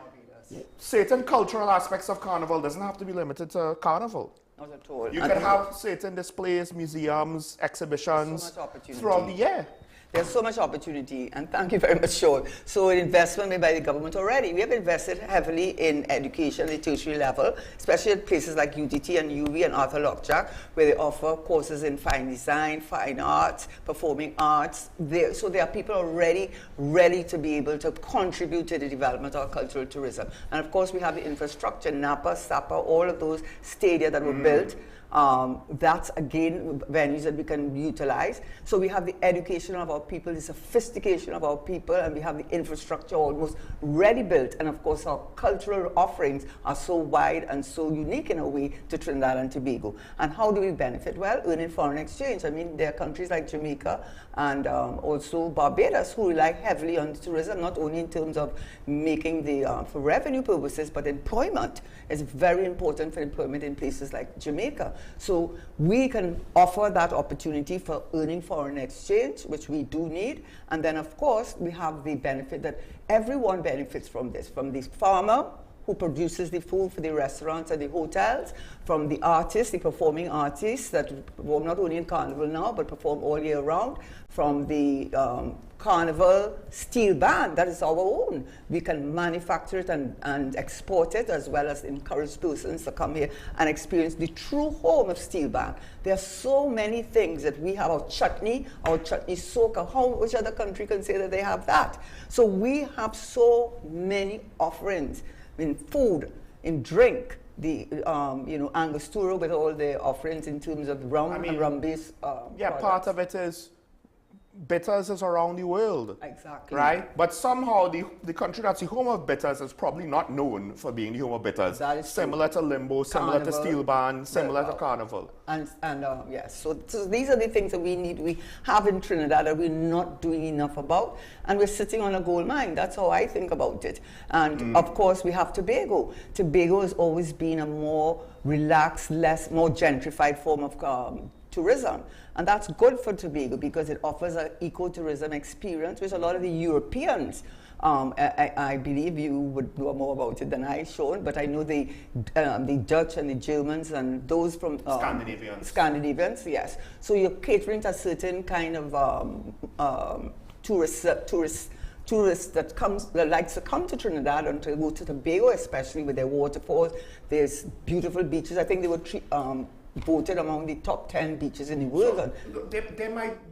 certain cultural aspects of Carnival doesn't have to be limited to Carnival. Not at all. You can have certain displays, museums, exhibitions throughout the year. There's so much opportunity, and thank you very much, Sean. So an investment made by the government already. We have invested heavily in education at the tertiary level, especially at places like UTT and UV and Arthur Lockjack, where they offer courses in fine design, fine arts, performing arts. So there are people already ready to be able to contribute to the development of cultural tourism. And of course, we have the infrastructure, Napa, Sapa, all of those stadia that were built. That's again venues that we can utilize. So we have the education of our people, the sophistication of our people, and we have the infrastructure almost ready built. And of course, our cultural offerings are so wide and so unique in a way to Trinidad and Tobago. And how do we benefit? Well, earning foreign exchange. I mean, there are countries like Jamaica and also Barbados who rely heavily on tourism, not only in terms of making the for revenue purposes, but employment is very important for employment in places like Jamaica. So we can offer that opportunity for earning foreign exchange, which we do need. And then, of course, we have the benefit that everyone benefits from this, from the farmer who produces the food for the restaurants and the hotels, from the artists, the performing artists that perform not only in Carnival now, but perform all year round, from the Carnival steel band, that is our own. We can manufacture it and export it, as well as encourage persons to come here and experience the true home of steel band. There are so many things that we have. Our chutney soca. Which other country can say that they have that? So we have so many offerings in food, in drink, the Angostura with all the offerings in terms of rum and rum-based products. Part of it is bitters is around the world. Exactly. Right? But somehow the country that's the home of bitters is probably not known for being the home of bitters. That is similar to Limbo, similar to Steel Band, similar to Carnival. And yes, so these are the things that we have in Trinidad that we're not doing enough about, and we're sitting on a gold mine. That's how I think about it. And of course, we have Tobago. Tobago has always been a more relaxed, more gentrified form of tourism. And that's good for Tobago because it offers an ecotourism experience, which a lot of the Europeans, I believe you would know more about it than I, Sean, but I know the Dutch and the Germans and those from Scandinavians, yes. So you're catering to a certain kind of tourists that likes to come to Trinidad and to go to Tobago, especially with their waterfalls. There's beautiful beaches. I think they were voted among the top 10 beaches in the world. So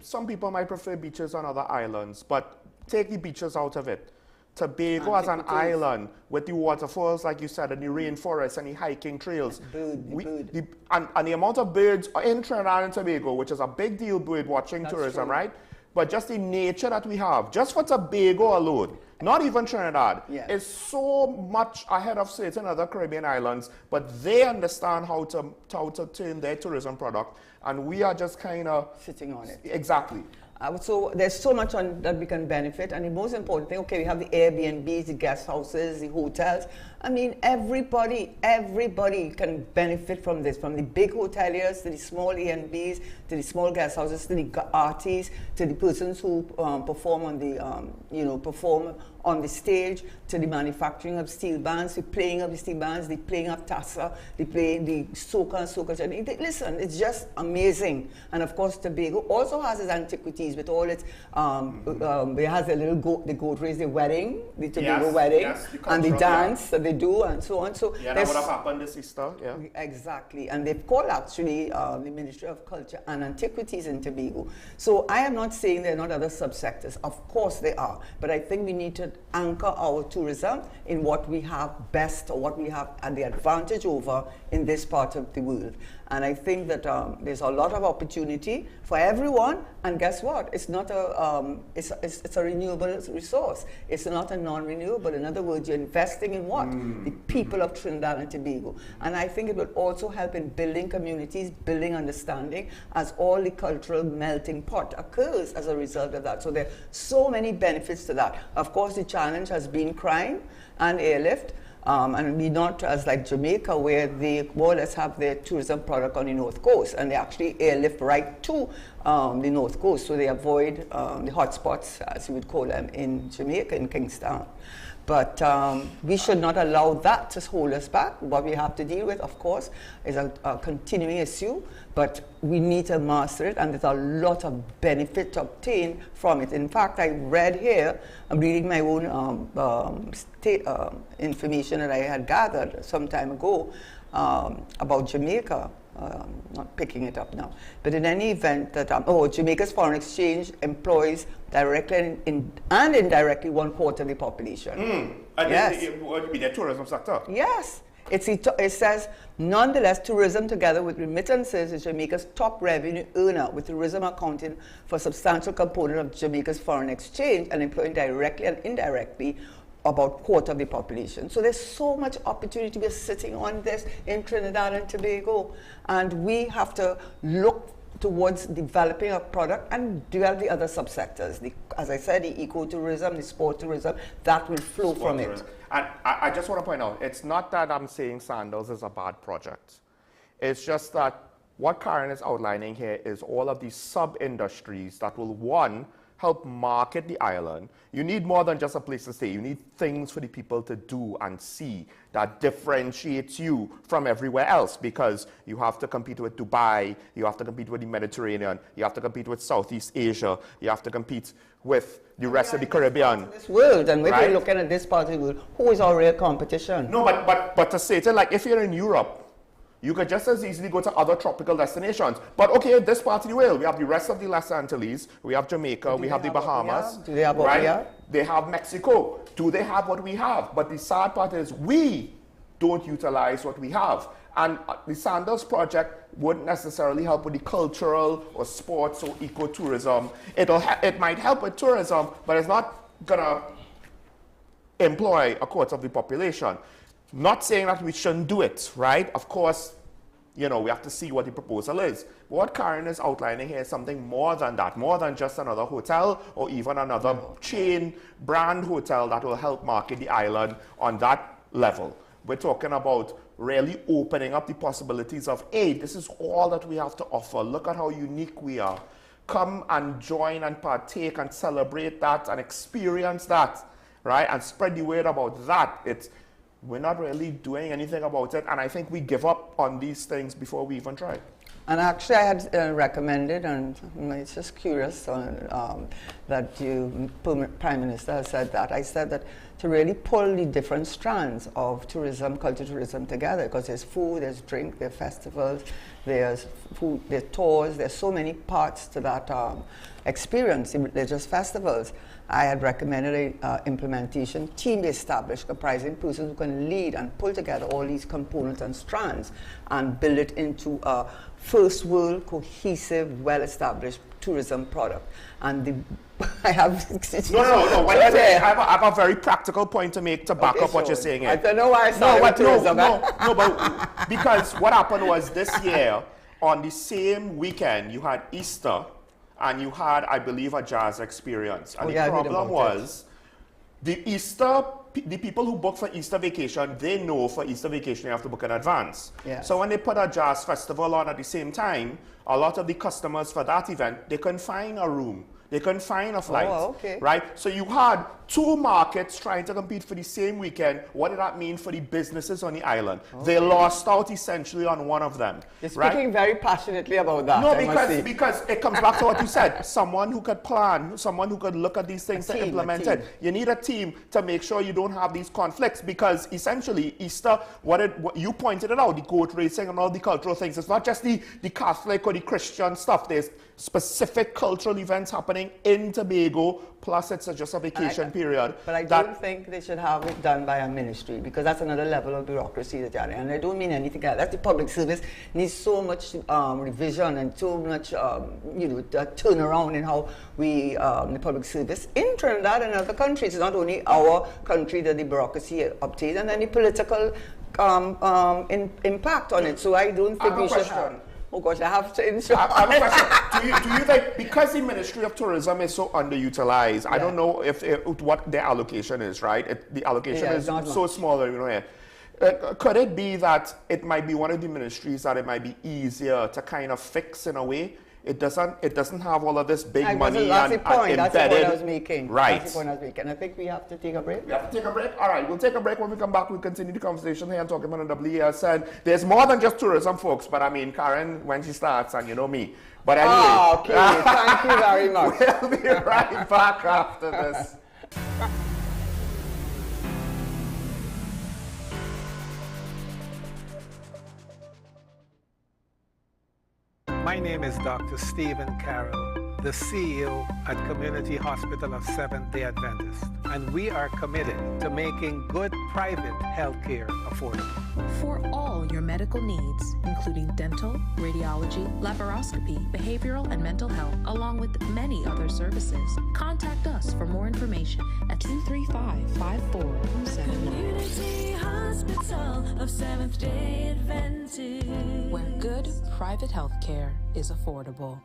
some people might prefer beaches on other islands, but take the beaches out of it. Tobago as an island with the waterfalls, like you said, and the rainforest and the hiking trails. And the amount of birds in Trinidad and Tobago, which is a big deal bird watching tourism, right? But just the nature that we have, just for Tobago alone, not even Trinidad, is so much ahead of certain other Caribbean islands, but they understand how to turn their tourism product, and we are just kind of sitting on it. Exactly. So there's so much that we can benefit, and the most important thing, okay, we have the Airbnbs, the guest houses, the hotels. I mean, everybody can benefit from this, from the big hoteliers to the small A&Bs, to the small guest houses, to the artists, to the persons who perform on the stage, to the manufacturing of steel bands, the playing of the steel bands, the playing of tassa, the playing the soca. Listen, it's just amazing. And of course, Tobago also has its antiquities with all its. It has a little the goat race, the wedding, the Tobago wedding, and the dance that they do, and so on. So that would have happened this Easter. Yeah. Exactly, and they've called actually the Ministry of Culture and Antiquities in Tobago. So I am not saying there are not other subsectors. Of course they are, but I think we need to should anchor our tourism in what we have best or what we have at the advantage over in this part of the world. And I think that there's a lot of opportunity for everyone. And guess what? It's not it's a renewable resource. It's not a non-renewable. In other words, you're investing in what? The people of Trinidad and Tobago. And I think it will also help in building communities, building understanding, as all the cultural melting pot occurs as a result of that. So there are so many benefits to that. Of course, the challenge has been crime and airlift. And we not as like Jamaica, where they more or less have their tourism product on the North Coast, and they actually airlift right to the North Coast, so they avoid the hotspots, as you would call them, in Jamaica, in Kingston. But we should not allow that to hold us back. What we have to deal with, of course, is a continuing issue, but we need to master it, and there's a lot of benefit to obtain from it. In fact, I read here, I'm reading my own information that I had gathered some time ago about Jamaica. Not picking it up now, but in any event that Jamaica's foreign exchange employs directly and indirectly 1/4 of the population. Yes. What would be the tourism sector? Yes. It says, nonetheless, tourism together with remittances is Jamaica's top revenue earner, with tourism accounting for a substantial component of Jamaica's foreign exchange and employing directly and indirectly about 1/4 of the population. So there's so much opportunity. We're sitting on this in Trinidad and Tobago, and we have to look towards developing a product and develop the other subsectors. As I said, the ecotourism, the sport tourism, that will flow from it. And I just want to point out, it's not that I'm saying Sandals is a bad project. It's just that what Karen is outlining here is all of these sub-industries that will, one, help market the island. You need more than just a place to stay. You need things for the people to do and see that differentiates you from everywhere else, because you have to compete with Dubai, you have to compete with the Mediterranean, you have to compete with Southeast Asia, you have to compete with the rest of the Caribbean. This world, and when we're looking at this part of the world, who is our real competition? No, but to say it, like if you're in Europe, you could just as easily go to other tropical destinations. But okay, this part of the world, we have the rest of the Lesser Antilles, we have Jamaica, we have the Bahamas. Do they have what we have? They have Mexico. Do they have what we have? But the sad part is we don't utilize what we have. And the Sandals project wouldn't necessarily help with the cultural or sports or ecotourism. It might help with tourism, but it's not gonna employ 1/4 of the population. Not saying that we shouldn't do it, right? Of course, you know, we have to see what the proposal is. But what Karen is outlining here is something more than that, more than just another hotel or even another chain brand hotel that will help market the island on that level. We're talking about really opening up the possibilities of, hey, this is all that we have to offer. Look at how unique we are. Come and join and partake and celebrate that and experience that, right? And spread the word about that. We're not really doing anything about it, and I think we give up on these things before we even try. And actually, I had recommended, and it's just curious that you, Prime Minister, has said that. I said that to really pull the different strands of tourism, cultural tourism together, because there's food, there's drink, there's festivals, there's food, there's tours, there's so many parts to that experience. They're just festivals. I had recommended an implementation team established comprising persons who can lead and pull together all these components and strands and build it into a first world, cohesive, well-established tourism product. And I have... No. I have a very practical point to make to back up what you're saying here. I don't know why I started tourism. No, but because what happened was this year, on the same weekend, you had Easter, and you had, I believe, a jazz experience. And the problem was, the people who book for Easter vacation, they know for Easter vacation you have to book in advance. Yes. So when they put a jazz festival on at the same time, a lot of the customers for that event, they couldn't find a room. They couldn't find a flight, right? So you had two markets trying to compete for the same weekend. What did that mean for the businesses on the island? They lost out essentially on one of them. You're speaking very passionately about that. No, because it comes back to what you said. Someone who could plan, someone who could look at these things to implement it. You need a team to make sure you don't have these conflicts, because essentially Easter, what you pointed it out, the goat racing and all the cultural things. It's not just the Catholic or the Christian stuff. There's specific cultural events happening happening in Tobago, plus it's just a vacation period. But I don't think they should have it done by a ministry, because that's another level of bureaucracy that you're in. And I don't mean anything else. That's the public service needs so much revision and so much, turnaround in how we, the public service in Trinidad and other countries. It's not only our country that the bureaucracy obtains, and then the political impact on it. So I don't think we should have. Oh gosh, I have to ensure. I have a question. Do you think, because the Ministry of Tourism is so underutilized, I don't know if what their allocation is, right? The allocation is so small, could it be that it might be one of the ministries that it might be easier to kind of fix in a way? It doesn't have all of this big money and embedded. That's the point I was making. Right. That's the point I was making. I think we have to take a break. We have to take a break? All right, we'll take a break. When we come back, we'll continue the conversation here and talk about the WESN. There's more than just tourism, folks, but I mean, Karen, when she starts, and you know me. But anyway. Okay, thank you very much. We'll be right back after this. My name is Dr. Stephen Carroll, the CEO at Community Hospital of Seventh-day Adventist, and we are committed to making good private healthcare affordable. For all your medical needs, including dental, radiology, laparoscopy, behavioral and mental health, along with many other services, contact us for more information at 235-5479. Community Hospital of Seventh-day Adventist, where good private health care is affordable.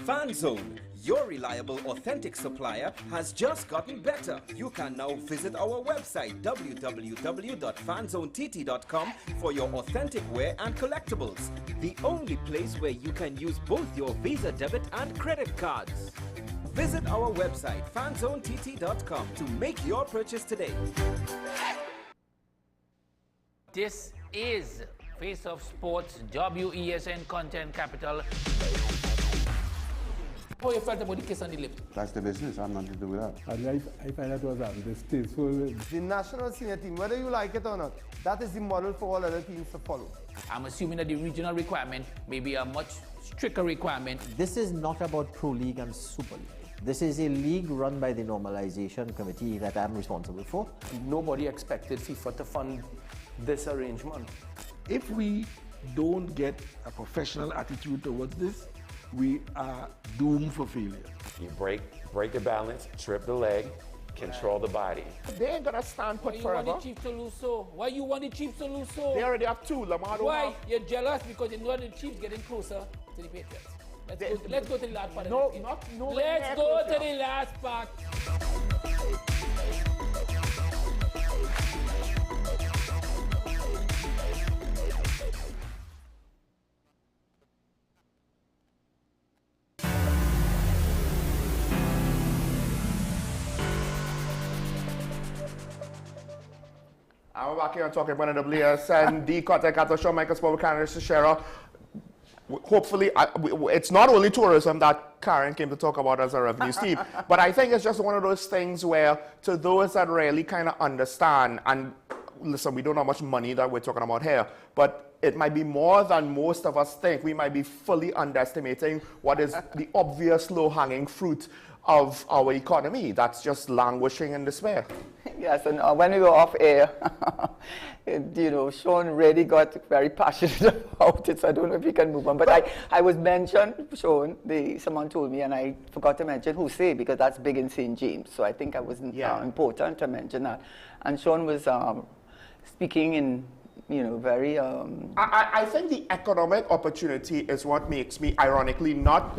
FanZone, your reliable, authentic supplier, has just gotten better. You can now visit our website www.fanzonett.com for your authentic wear and collectibles. The only place where you can use both your Visa debit and credit cards. Visit our website fanzonett.com to make your purchase today. This is Face of Sports, WESN Content Capital. How you felt about the kiss on the lip? That's the business. I'm nothing to do with that. I find that was distasteful. The national senior team, whether you like it or not, that is the model for all other teams to follow. I'm assuming that the regional requirement may be a much stricter requirement. This is not about Pro League and Super League. This is a league run by the Normalization Committee that I'm responsible for. Nobody expected FIFA to fund this arrangement. If we don't get a professional attitude towards this, we are doomed for failure. You break a balance, trip the leg, control the body. They ain't gonna stand put forever. Why you want the Chiefs to lose so? Why you want the Chiefs to lose so? They already have two. Lamar don't Why? have. You're jealous because you know the Chiefs getting closer to the Patriots. Let's go to the last part. No, of the not no. Let's go to the last part. I'm back here talking about the WESN, the Content Capital Show, Michael Sport, Karen Shara. Hopefully, it's not only tourism that Karen came to talk about as a revenue stream, but I think it's just one of those things where, to those that really kind of understand, and listen, we don't know how much money that we're talking about here, but it might be more than most of us think. We might be fully underestimating what is the obvious low-hanging fruit of our economy that's just languishing in despair. Yes, and when we were off air, Sean really got very passionate about it, so I don't know if he can move on. But I was mentioned, Sean, someone told me, and I forgot to mention Hussein, because that's big in St. James, so I think it was important to mention that. And Sean was speaking in, very... I think the economic opportunity is what makes me, ironically, not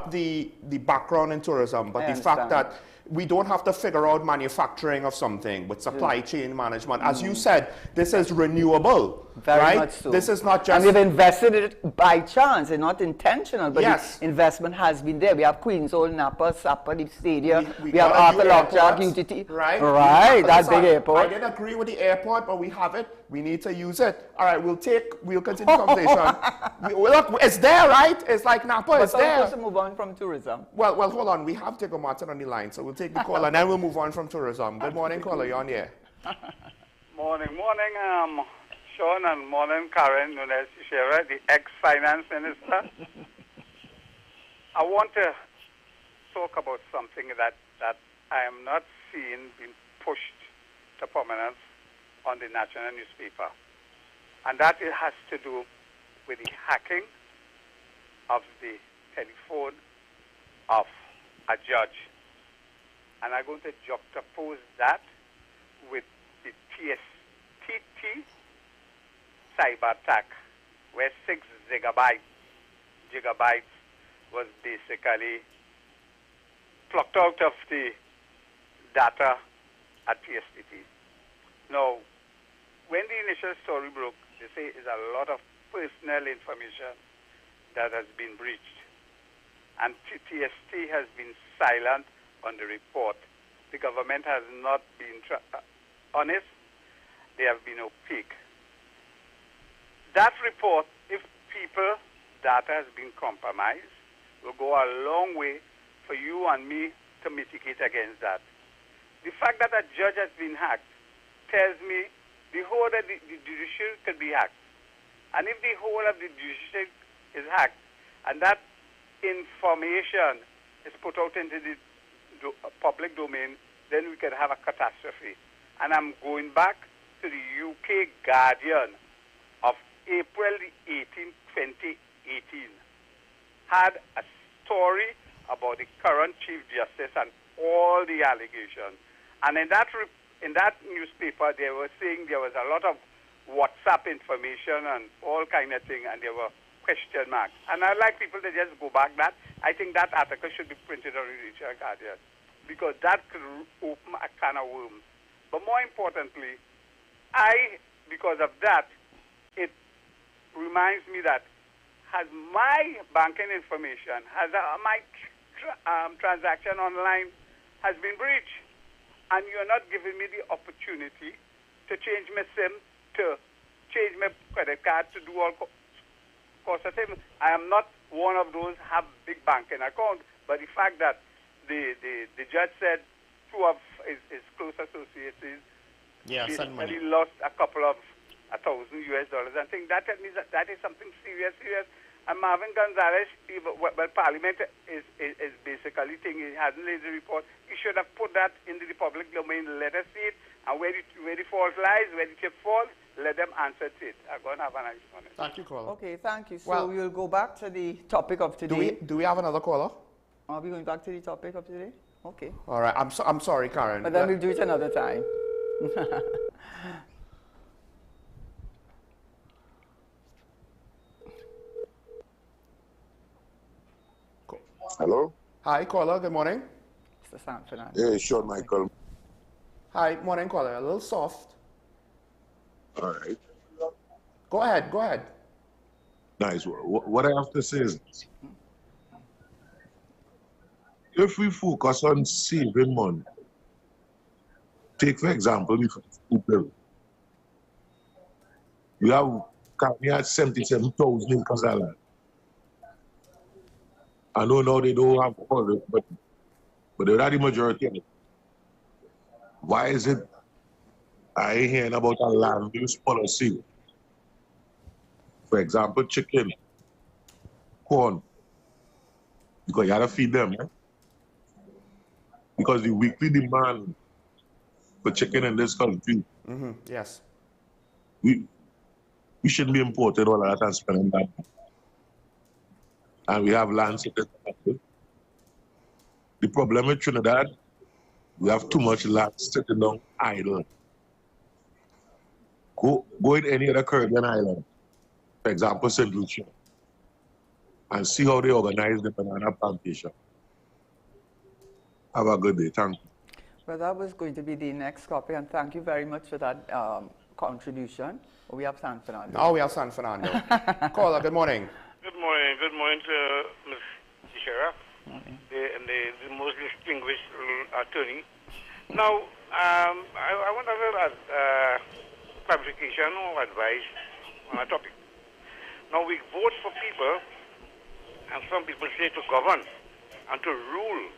the background in tourism, but the fact that we don't have to figure out manufacturing of something with supply chain management. As you said, this is renewable, Very right? much so. This is not just... And we've invested it by chance and not intentional, but yes. the investment has been there. We have Queens Hall, Napa, Sapa, the Stadium. We have got a new Arthur airport, UTT. Right? Right, that big airport. I didn't agree with the airport, but we have it. We need to use it. All right, we'll continue the conversation. Look, it's there, right? It's like Napa, it's But there. we're supposed to move on from tourism. Well, hold on. We have Jacob Martin on the line, so we'll take the call and then we'll move on from tourism. Good morning, caller. You're on the air. Morning, Sean, and morning, Karen Nunes Shera, the ex-finance minister. I want to talk about something that I am not seeing being pushed to prominence on the national newspaper, and that it has to do with the hacking of the telephone of a judge. And I'm going to juxtapose that with the ICNTT cyber attack, where 6 gigabytes was basically plucked out of the data at ICNTT. Now, when the initial story broke, they say is a lot of personal information that has been breached. And TST has been silent on the report. The government has not been honest. They have been opaque. That report, if people data has been compromised, will go a long way for you and me to mitigate against that. The fact that a judge has been hacked tells me the whole of the judiciary could be hacked. And if the whole of the judiciary is hacked, and that information is put out into the public domain, then we could have a catastrophe. And I'm going back to the UK Guardian of April 18, 2018, had a story about the current Chief Justice and all the allegations. And in that newspaper, they were saying there was a lot of WhatsApp information and all kind of thing, and there were question marks. And I'd like people to just go back that. I think that article should be printed on the Regional Guardian, because that could open a can of worms. But more importantly, because of that, it reminds me that has my banking information, has my transaction online has been breached, and you're not giving me the opportunity to change my SIM, to change my credit card, to do all course of things. I am not one of those have big banking account, but the fact that the judge said two of his close associates basically lost a couple of $1,000 US, I think that means that is something serious. And Marvin Gonzalez, well, Parliament is basically thinking he hasn't laid the report. He should have put that into the public domain. Let us see it, and where the fault lies, where the chip falls, let them answer to it. I'm going to have a nice morning. Thank you, caller. Okay, thank you. So we'll go back to the topic of today. Do we have another caller? Are we going back to the topic of today? Okay. All right. I'm sorry, Karen. But then we'll do it another time. Hello? Hi, caller. Good morning. Mr. San Fernando. Yeah, Sean Michael. Hi, morning, caller. A little soft. All right. Go ahead. Nice. What I have to say is this. If we focus on saving money, take for example, the food bill. We currently had 77,000 acres of land. I know now they don't have all of it, but they're not the majority of it. Why is it I ain't hearing about a land use policy? For example, chicken, corn, because you have to feed them, yeah? Because the weekly demand for chicken in this country, yes, we shouldn't be importing all of that and spending that. And we have land sitting. The problem with Trinidad, we have too much land sitting down idle. Go in any other Caribbean island, for example, St. Lucia, and see how they organize the banana plantation. Have a good day. Thank you. Well, that was going to be the next copy, and thank you very much for that contribution. We have San Fernando. Now we have San Fernando. Caller, good morning. Good morning. Good morning to Ms. Sheriff, the most distinguished attorney. Now, I want a little clarification or advice on a topic. Now, we vote for people, and some people say to govern and to rule.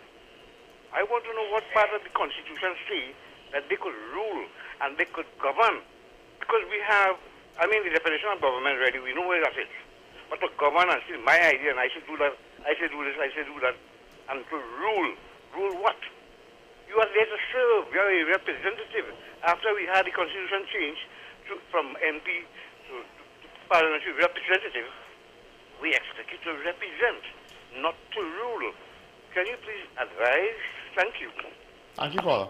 I want to know what part of the Constitution say that they could rule and they could govern. Because we have, the definition of government already, we know where that is. But to govern and say, my idea, and I should do that, I should do this, I should do that, and to rule what? You are there to serve, you are a representative. After we had the Constitution change from MP to parliamentary representative, we expect you to represent, not to rule. Can you please advise? Thank you. Thank you, caller.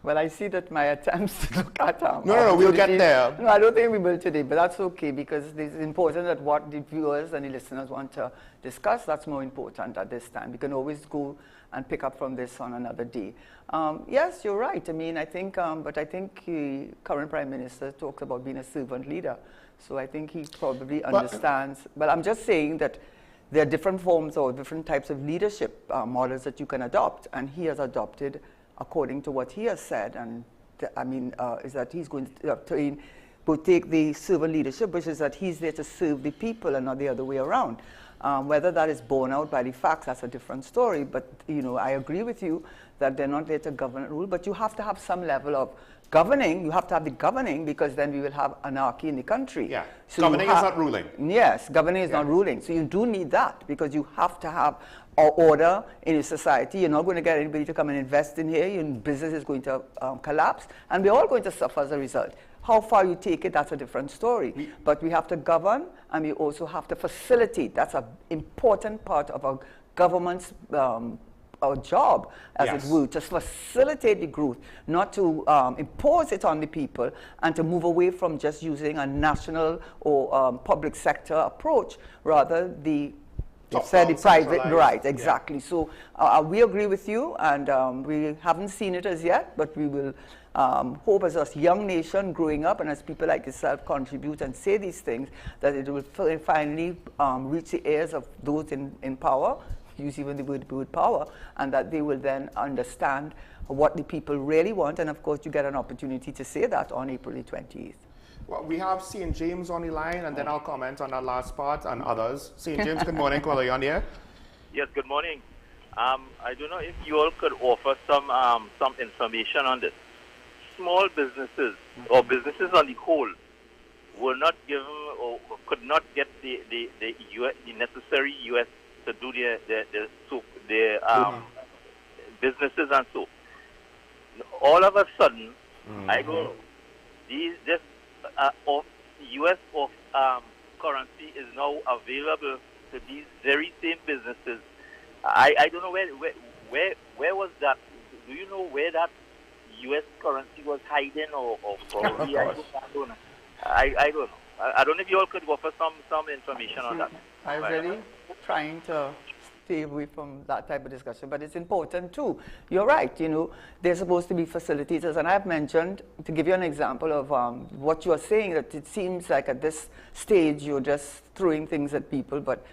Well, I see that my attempts to look at No, we'll get there. No, I don't think we will today, but that's okay because it's important that what the viewers and the listeners want to discuss, that's more important at this time. We can always go and pick up from this on another day. Yes, you're right. I think, but I think the current Prime Minister talks about being a servant leader. So I think he probably understands. But I'm just saying that there are different forms or different types of leadership models that you can adopt, and he has adopted according to what he has said, and is that he's going to take the servant leadership, which is that he's there to serve the people and not the other way around. Whether that is borne out by the facts, that's a different story. But I agree with you that they're not there to govern and rule, but you have to have some level of governing. You have to have the governing because then we will have anarchy in the country. Yeah, so governing is not ruling. Yes, governing is not ruling. So you do need that because you have to have order in your society. You're not going to get anybody to come and invest in here. Your business is going to collapse, and we're all going to suffer as a result. How far you take it, that's a different story. But we have to govern, and we also have to facilitate. That's an important part of our government's our job, as it were, to facilitate the growth, not to impose it on the people, and to move away from just using a national or public sector approach, rather the private, right, exactly. So we agree with you, and we haven't seen it as yet, but we will hope as a young nation growing up and as people like yourself contribute and say these things, that it will finally reach the ears of those in power, use even the word power, and that they will then understand what the people really want. And of course, you get an opportunity to say that on April the 28th. Well, we have St. James on the line, and then I'll comment on that last part and others. St. James, good morning. Caller, you on the air? Yes, good morning. I don't know if you all could offer some information on this. Small businesses or businesses on the whole were not given or could not get the necessary US to do their businesses and so. All of a sudden, I go, this US currency is now available to these very same businesses. I don't know where was that? Do you know where that US currency was hiding or probably? I don't know. I don't know. I don't know if you all could offer some information on that. I'm really trying to stay away from that type of discussion, but it's important too. You're right, they're supposed to be facilitators, and I've mentioned, to give you an example of what you're saying, that it seems like at this stage you're just throwing things at people, but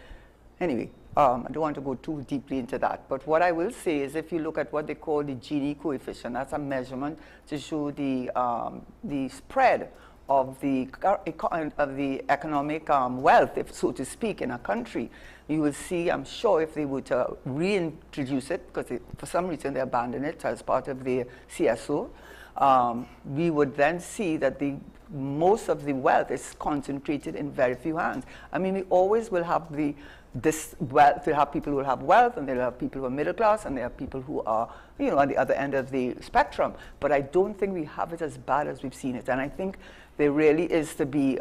anyway, I don't want to go too deeply into that. But what I will say is, if you look at what they call the Gini coefficient, that's a measurement to show the spread of the economic wealth, if so to speak, in a country. You will see, I'm sure, if they were to reintroduce it, because for some reason they abandoned it as part of the CSO, we would then see that most of the wealth is concentrated in very few hands. We always will have this wealth. We'll have people who will have wealth, and they'll have people who are middle class, and there are people who are, on the other end of the spectrum. But I don't think we have it as bad as we've seen it. And I think there really is to be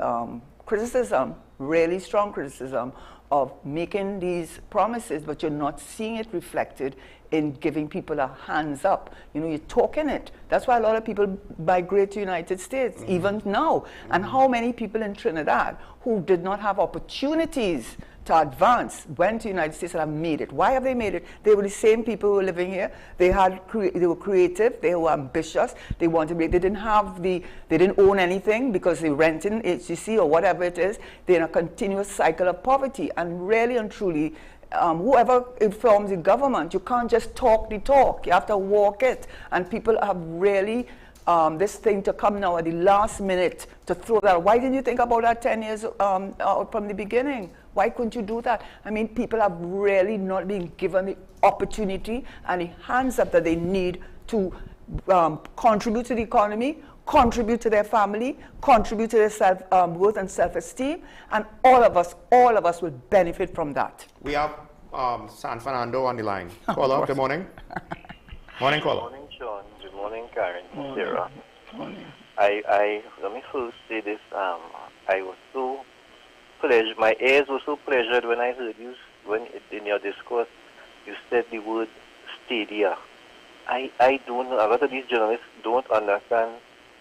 criticism, really strong criticism, of making these promises, but you're not seeing it reflected in giving people a hands up. You're talking it. That's why a lot of people migrate to the United States, even now. And how many people in Trinidad who did not have opportunities to advance, went to the United States and have made it. Why have they made it? They were the same people who were living here. They were creative, they were ambitious, they wanted to they didn't own anything because they rent in HCC or whatever it is. They're in a continuous cycle of poverty, and really and truly, whoever informs the government, you can't just talk the talk, you have to walk it. And people have really this thing to come now at the last minute to throw that. Why didn't you think about that 10 years from the beginning? Why couldn't you do that? I mean, people have really not been given the opportunity and the hands up that they need to contribute to the economy, contribute to their family, contribute to their self-worth and self-esteem, and all of us will benefit from that. We have San Fernando on the line. Caller, good morning. Morning, caller. Good morning, Sean. Good morning, Karen. Sarah. Morning. Let me first say this. I was so pleasured. My ears were so pleasured when I heard you, in your discourse, you said the word stadia. I don't know, a lot of these journalists don't understand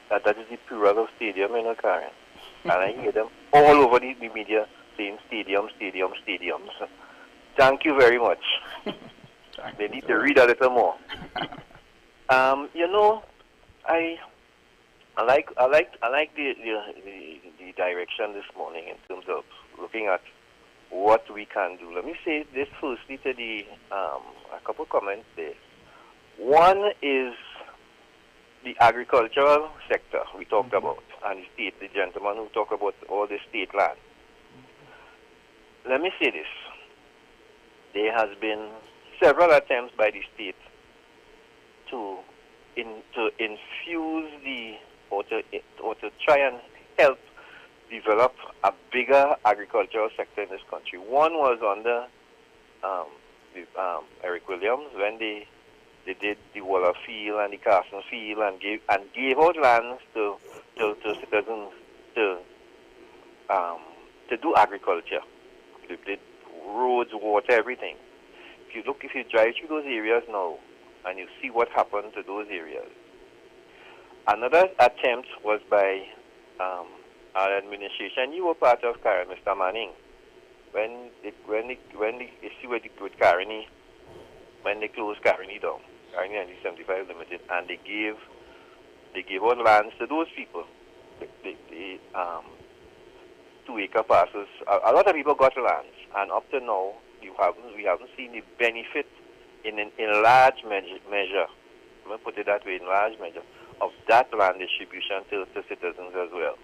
that is the plural of stadium, Karen. And I hear them all over the media saying stadium, stadium, stadiums. Thank you very much. They need to read a little more. I like the direction this morning in terms of looking at what we can do. Let me say this firstly to a couple comments there. One is the agricultural sector we talked about, and the gentleman who talked about all the state land. Let me say this. There has been several attempts by the state to infuse or to try and help develop a bigger agricultural sector in this country. One was under Eric Williams when they did the Waller Field and the Carson Field and gave out lands to citizens to do agriculture. They did roads, water, everything. If you drive through those areas now, and you see what happened to those areas. Another attempt was by our administration. You were part of Karen, Mr. Manning, when you see with Caroni, when they closed Caroni down, Caroni 1975 Limited, and they gave out lands to those people. The 2-acre parcels. A lot of people got lands, and up to now, we haven't seen the benefit in large measure, let me put it that way, in large measure, of that land distribution to citizens as well.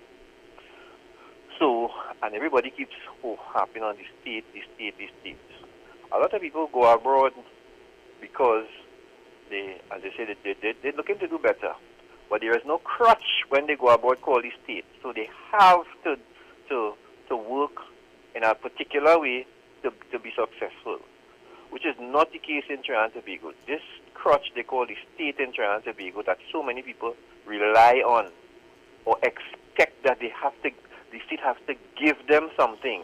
So, and everybody keeps harping on the state. A lot of people go abroad because as they say, they're looking to do better. But there is no crutch when they go abroad called the state. So they have to work in a particular way to be successful, which is not the case in Trinidad and Tobago. This crutch they call the state in Trinidad and Tobago that so many people rely on or expect that the state has to give them something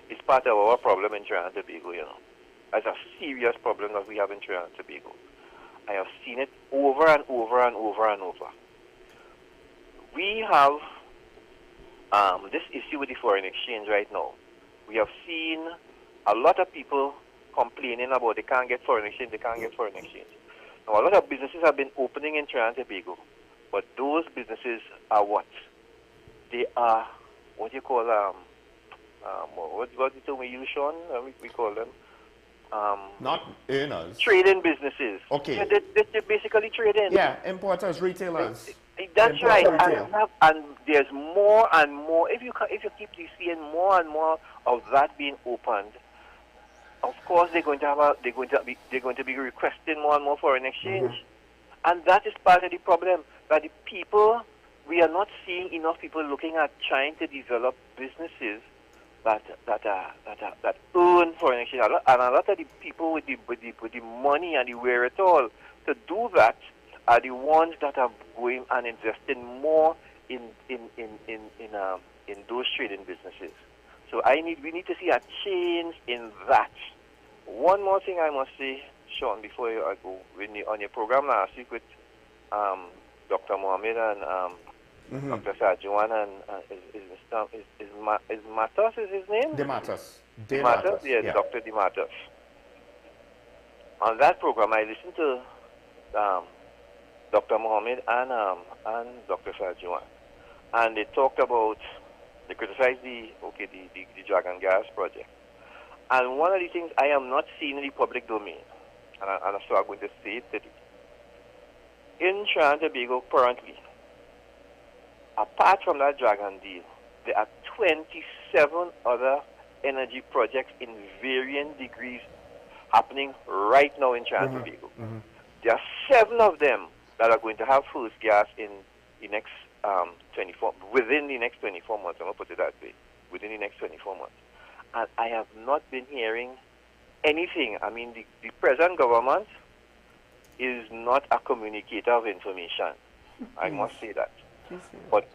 is part of our problem in Trinidad and Tobago, That's a serious problem that we have in Trinidad and Tobago. I have seen it over and over and over and over. We have this issue with the foreign exchange right now. We have seen a lot of people complaining about they can't get foreign exchange. Now, a lot of businesses have been opening in Trinidad and Tobago, but those businesses are what? They are, what do you call what you told me, you, Sean? We call them? Not earners. Trading businesses. Okay. Yeah, they basically trade in. Yeah, importers, retailers. That's right. And there's more and more. If you keep seeing more and more of that being opened, of course they're going to be requesting more and more foreign exchange, and that is part of the problem. That the people, we are not seeing enough people looking at trying to develop businesses that earn foreign exchange, and a lot of the people with the money and the wherewithal to do that are the ones that are going and investing more in those trading businesses. So we need to see a change in that. One more thing I must say, Sean, before I go, on your program last week with Dr. Mohammed and Dr. Sajuan and is Matos is his name? De Matos. DeMatteis, yes, yeah. Dr. DeMatteis. On that program, I listened to Dr. Mohammed and Dr. Sajuan, and they talked about, they criticized the Dragon Gas project. And one of the things I am not seeing in the public domain, and so I'm going to say it today, in Trinidad and Tobago currently, apart from that Dragon deal, there are 27 other energy projects in varying degrees happening right now in Trinidad and Tobago. There are 7 of them that are going to have first gas in the next within the next 24 months. I'm going to put it that way, within the next 24 months. And I have not been hearing anything. I mean, the present government is not a communicator of information. I must say that. But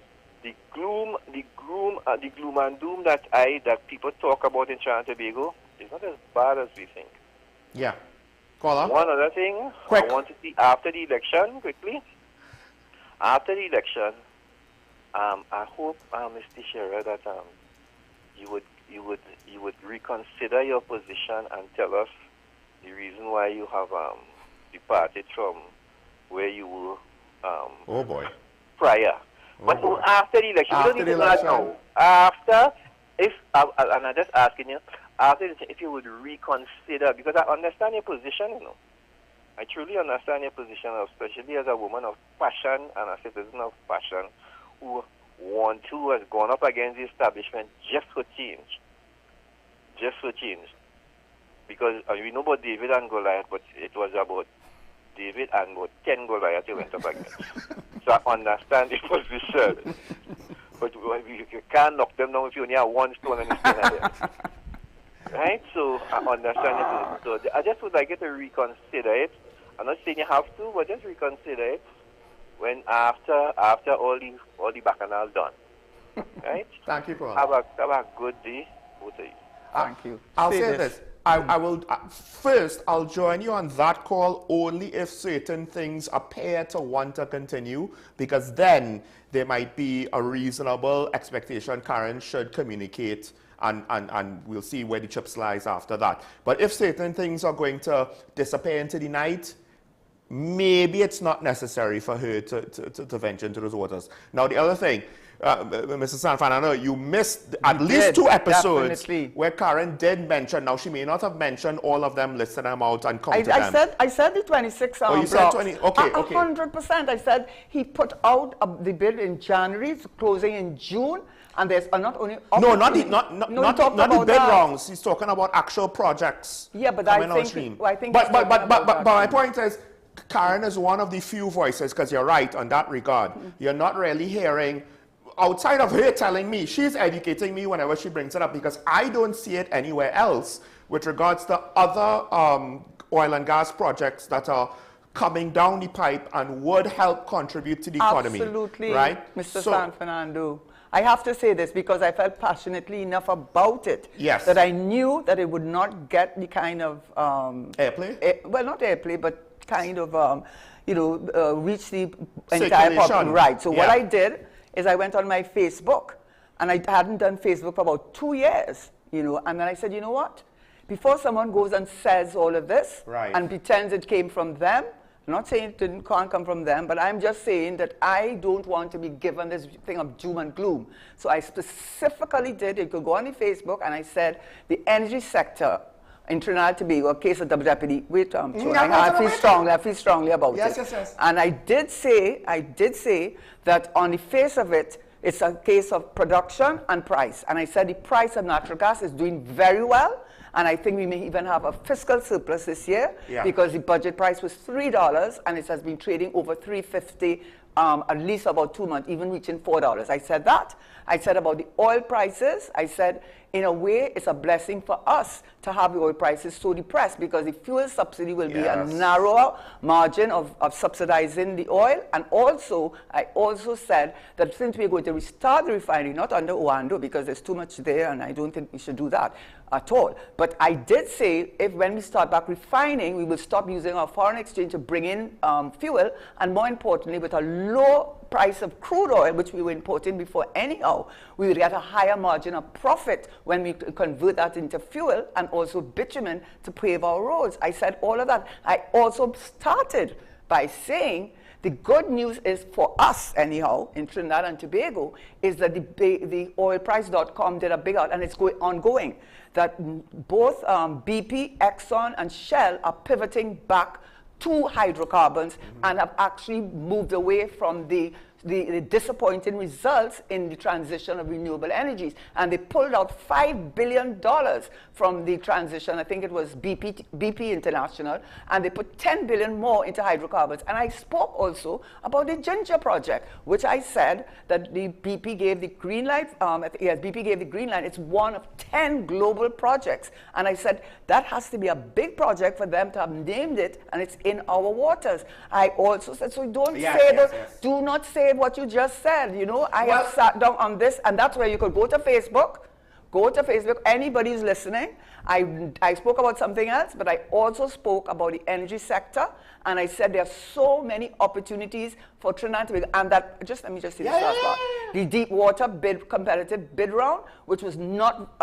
the gloom and doom that people talk about in Trinidad and Tobago is not as bad as we think. Yeah. Caller? One other thing, quick. I want to see after the election, quickly. After the election, I hope, Mr. Shearer, that you would reconsider your position and tell us the reason why you have departed from where you were. Oh boy. Prior. But after the election, After we don't need the to know that election. now. After, and I'm just asking you, after if you would reconsider, because I understand your position, you know. I truly understand your position, especially as a woman of passion and a citizen of passion who has gone up against the establishment just for change. Just for change. Because we know about David and Goliath, but it was about David and about 10 Goliaths you went up against. So I understand your position. But you can't knock them down if you only have one stone and you stand there. Right? So I understand your position. So I just would like you to reconsider it. I'm not saying you have to, but just reconsider it when after all the bacchanal done. Right? Thank you, Paul. Have a good day, both of you. Thank you. I'll say this. I will first. I'll join you on that call only if certain things appear to want to continue, because then there might be a reasonable expectation Karen should communicate, and we'll see where the chips lies after that. But if certain things are going to disappear into the night, maybe it's not necessary for her to venture into those waters. Now, the other thing, Mr. Sanfan, I know you missed at least 2 episodes where Karen did mention. Now, she may not have mentioned all of them, listed them out and counted them. I said the 26 Oh, you said 20? Okay, okay. 100%. I said he put out the bid in January, it's closing in June, and there's not only... No, not the bid rounds. He's talking about actual projects. Yeah, but coming I on think... stream. Well, I think but my point is, Karen is one of the few voices, because you're right on that regard. You're not really hearing... Outside of her telling me, she's educating me whenever she brings it up, because I don't see it anywhere else with regards to other oil and gas projects that are coming down the pipe and would help contribute to the economy. Absolutely, right? Mr. San Fernando. I have to say this because I felt passionately enough about it, yes, that I knew that it would not get the kind of... airplay? Well, not airplay, but kind of, reach the entire public. Right. So what I did is I went on my Facebook, and I hadn't done Facebook for about 2 years, and then I said, you know what? Before someone goes and says all of this and pretends it came from them, I'm not saying it can't come from them, but I'm just saying that I don't want to be given this thing of doom and gloom. So I specifically did, you could go on the Facebook, and I said, the energy sector in Trinidad and Tobago, a case of double jeopardy. Wait, I feel strongly about it. Yes. And I did say that on the face of it, it's a case of production and price. And I said the price of natural gas is doing very well. And I think we may even have a fiscal surplus this year because the budget price was $3 and it has been trading over $3.50 at least about 2 months, even reaching $4. I said that. I said about the oil prices, I said in a way it's a blessing for us to have the oil prices so depressed because the fuel subsidy will be a narrower margin of subsidizing the oil. And also, I also said that since we're going to restart the refinery, not under Oando because there's too much there and I don't think we should do that at all. But I did say if when we start back refining, we will stop using our foreign exchange to bring in fuel, and more importantly, with a low price of crude oil, which we were importing before anyhow, we would get a higher margin of profit when we convert that into fuel and also bitumen to pave our roads. I said all of that. I also started by saying the good news is for us, anyhow, in Trinidad and Tobago, is that the oilprice.com did a big out, and it's ongoing, that both BP, Exxon, and Shell are pivoting back to hydrocarbons and have actually moved away from the disappointing results in the transition of renewable energies. And they pulled out $5 billion from the transition. I think it was BP International, and they put $10 billion more into hydrocarbons. And I spoke also about the Ginger project, which I said that the BP gave the green light. Yes, BP gave the green light. It's one of 10 global projects. And I said that has to be a big project for them to have named it, and it's in our waters. I also said, so don't do not say what you just said. You know, I have sat down on this, and that's where you could go to Facebook. Go to Facebook. Anybody who's listening. I spoke about something else, but I also spoke about the energy sector, and I said there are so many opportunities for Trinidad and Tobago, and that, let me just say this last part. The deep water competitive bid round, which was not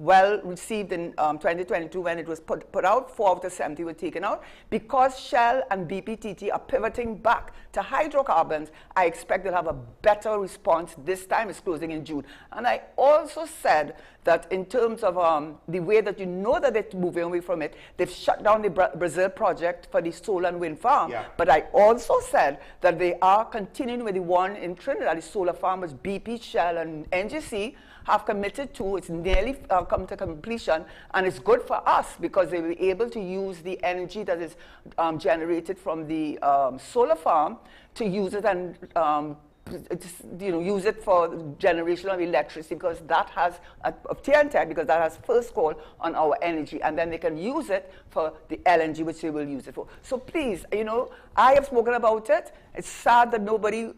well received in 2022 when it was put out, 4 out of 70 were taken out. Because Shell and BPTT are pivoting back to hydrocarbons, I expect they'll have a better response this time. It's closing in June. And I also said that in terms of the way that you know that they're moving away from it, they've shut down the Brazil project for the solar and wind farm. Yeah. But I also said that they are continuing with the one in Trinidad, the solar farm, which BP, Shell, and NGC have committed to. It's nearly come to completion, and it's good for us because they will be able to use the energy that is generated from the solar farm to use it and use it for generation of electricity, because that has of TNT, because that has first call on our energy, and then they can use it for the LNG, which they will use it for. So please, I have spoken about it. It's sad that nobody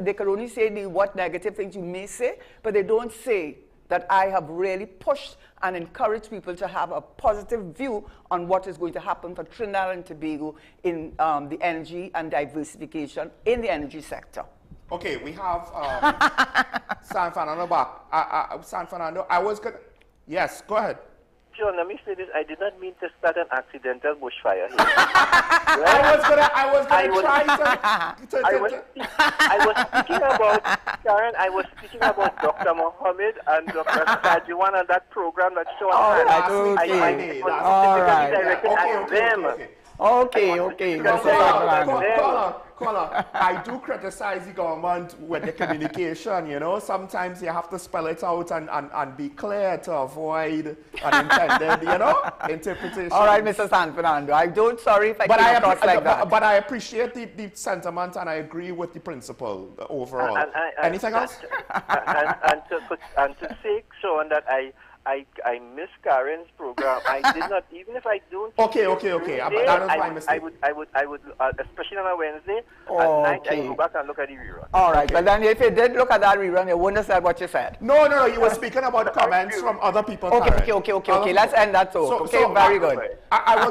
they can only say what negative things you may say, but they don't say that I have really pushed and encouraged people to have a positive view on what is going to happen for Trinidad and Tobago in the energy and diversification in the energy sector. Okay, we have San Fernando back. San Fernando, I was going to... Yes, go ahead. John, let me say this. I did not mean to start an accidental bushfire here. I was speaking about, Karen, I was speaking about Dr. Mohammed and Dr. Sajuan and that program that Sean had. Caller, I do criticize the government with the communication, Sometimes you have to spell it out and be clear to avoid unintended, interpretation. All right, Mr. San Fernando, I'm sorry if I came across like that. But I appreciate the sentiment, and I agree with the principle overall. Anything else? And to say, Sean, that I miss Karen's program. I did not, even if I don't. Okay. That was my mistake. I would, especially on a Wednesday, at night, I go back and look at the rerun. All right, but then if you did look at that rerun, you wouldn't have said what you said. No, you were speaking about comments from other people. Okay. Let's end that talk. Very good. I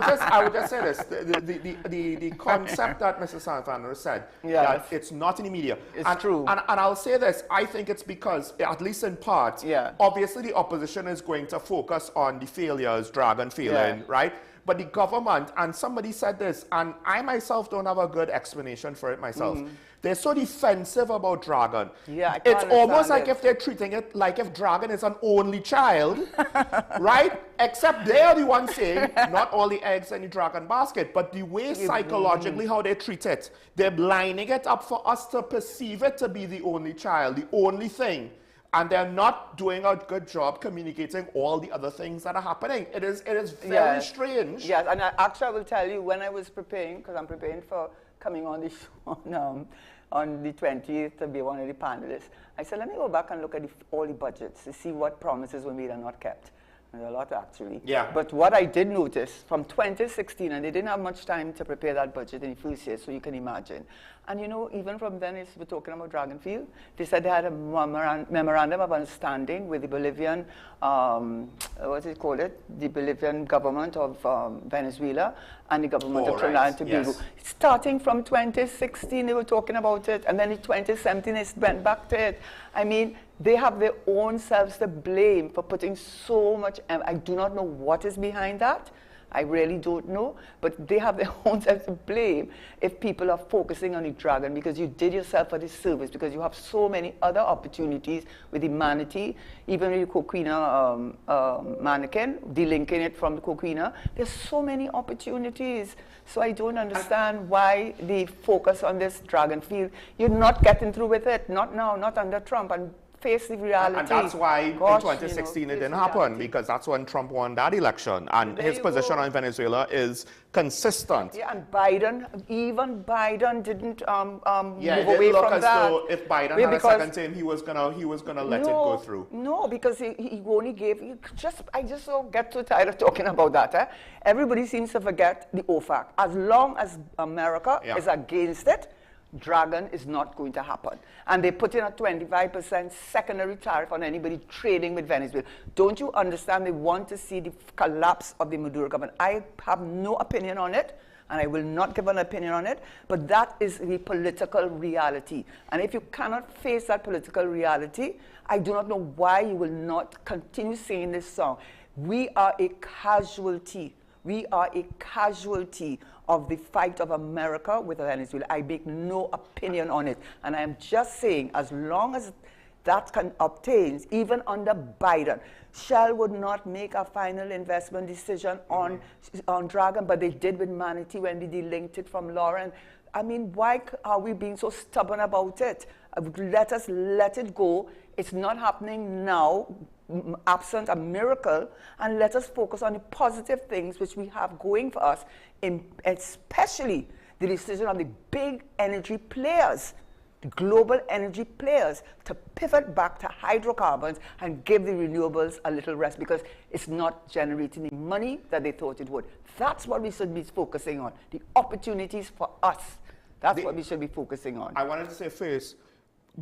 would just say this: the concept that Mr. San Fernando said, that it's not in the media. It's true. And I'll say this: I think it's because, at least in part, obviously the opposition is going to focus on the failures, Dragon failing, right? But the government, and somebody said this, and I myself don't have a good explanation for it myself. They're so defensive about Dragon. Yeah, it's almost like if they're treating it like if Dragon is an only child, right? Except they're the ones saying not all the eggs in the Dragon basket, but the way psychologically how they treat it, they're lining it up for us to perceive it to be the only child, the only thing. And they're not doing a good job communicating all the other things that are happening. It is very strange. Yes, and actually I will tell you, when I was preparing, because I'm preparing for coming on the show on the 20th to be one of the panelists, I said, let me go back and look at all the budgets to see what promises were made and not kept. A lot, actually. Yeah. But what I did notice from 2016, and they didn't have much time to prepare that budget in the first year, so you can imagine. And you know, even from then, as we're talking about Dragonfield, they said they had a memorandum of understanding with the Bolivian, what do you call it? The Bolivian government of Venezuela and the government of Trinidad and Tobago. Yes. Starting from 2016, they were talking about it, and then in 2017, they went back to it. I mean, they have their own selves to blame for putting so much. I do not know what is behind that. I really don't know, but they have their own self to blame if people are focusing on the dragon, because you did yourself a disservice, because you have so many other opportunities with the manatee, even with the coquina mannequin, delinking it from the coquina. There's so many opportunities. So I don't understand why the focus on this dragon field. You're not getting through with it, not now, not under Trump, and face the reality. And that's why in 2016 you know, it didn't happen, because that's when Trump won that election. And his position on Venezuela is consistent. Yeah, and Biden, even Biden didn't Yeah, move it away didn't look from as that. though if Biden had a second term, he was gonna let it go through. No, because he only gave, I just so get too tired of talking about that. Eh? Everybody seems to forget the OFAC. As long as America is against it, dragon is not going to happen. And they put in a 25% secondary tariff on anybody trading with Venezuela. Don't you understand? They want to see the collapse of the Maduro government. I have no opinion on it, and I will not give an opinion on it, but that is the political reality. And if you cannot face that political reality, I do not know why you will not continue singing this song. We are a casualty. We are a casualty of the fight of America with Venezuela. I make no opinion on it. And I am just saying, as long as that can obtains, even under Biden, Shell would not make a final investment decision on Dragon, but they did with Manatee when they delinked it from Lauren. I mean, why are we being so stubborn about it? Let us let it go. It's not happening now, absent a miracle, and let us focus on the positive things which we have going for us, especially the decision of the big energy players, the global energy players, to pivot back to hydrocarbons and give the renewables a little rest, because it's not generating the money that they thought it would. That's what we should be focusing on, the opportunities for us. That's what we should be focusing on. I wanted to say first,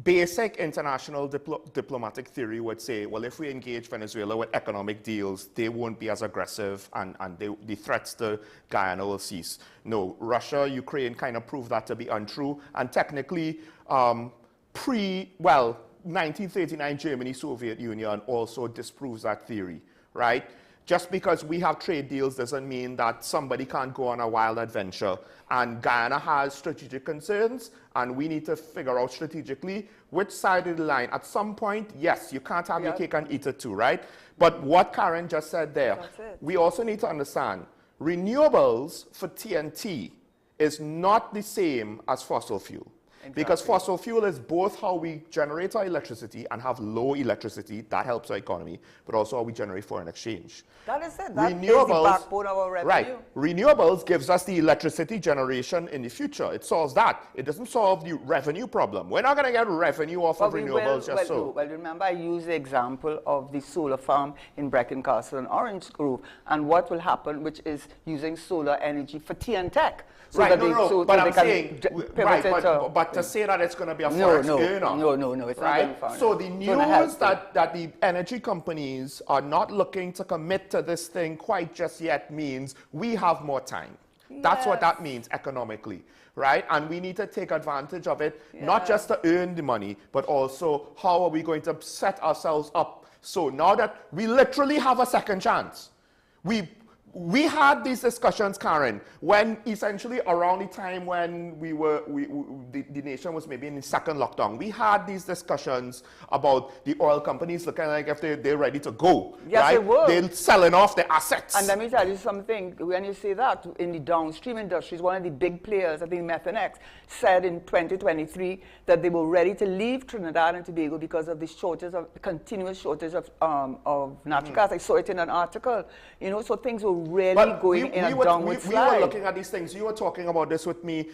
basic international diplomatic theory would say, well, if we engage Venezuela with economic deals, they won't be as aggressive, and the threats to Guyana will cease. No, Russia, Ukraine kind of proved that to be untrue. And technically, 1939 Germany, Soviet Union also disproves that theory, right? Just because we have trade deals doesn't mean that somebody can't go on a wild adventure. And Guyana has strategic concerns, and we need to figure out strategically which side of the line. At some point, yes, you can't have your cake and eat it too, right? But what Karen just said there, we also need to understand, renewables for TNT is not the same as fossil fuel. Exactly. Because fossil fuel is both how we generate our electricity and have low electricity, that helps our economy, but also how we generate foreign exchange. That is it. That is the backbone of our revenue. Right. Renewables gives us the electricity generation in the future. It solves that. It doesn't solve the revenue problem. We're not going to get revenue off of renewables just so. Well, remember, I used the example of the solar farm in Brecon Castle and Orange Grove, and what will happen, which is using solar energy for TNTech. So right, but I'm saying, but to say that it's going to be a forex earner. No, it's right? not going to. So the news that the energy companies are not looking to commit to this thing quite just yet means we have more time. Yes. That's what that means economically, right? And we need to take advantage of it, not just to earn the money, but also how are we going to set ourselves up. So now that we literally have a second chance, we had these discussions, Karen, when essentially around the time when the nation was maybe in the second lockdown, we had these discussions about the oil companies looking like if they're ready to go. Yes, right? they were. They're selling off their assets. And let me tell you something. When you say that, in the downstream industries, one of the big players, I think Methanex, said in 2023 that they were ready to leave Trinidad and Tobago because of the continuous shortage of natural gas. I saw it in an article. You know, so things were really going in a downward slide. We were looking at these things. You were talking about this with me.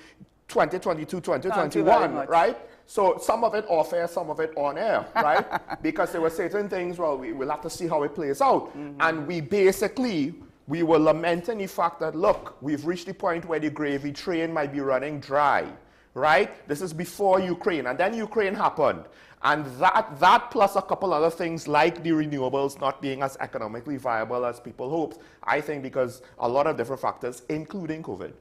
2022, Thank you 2021, very much. right? So some of it off air, some of it on air, right? Because there were certain things, well, we'll have to see how it plays out. And we were lamenting the fact that, look, we've reached the point where the gravy train might be running dry, right? This is before Ukraine, and then Ukraine happened. And that plus a couple other things like the renewables not being as economically viable as people hoped, I think because a lot of different factors, including COVID.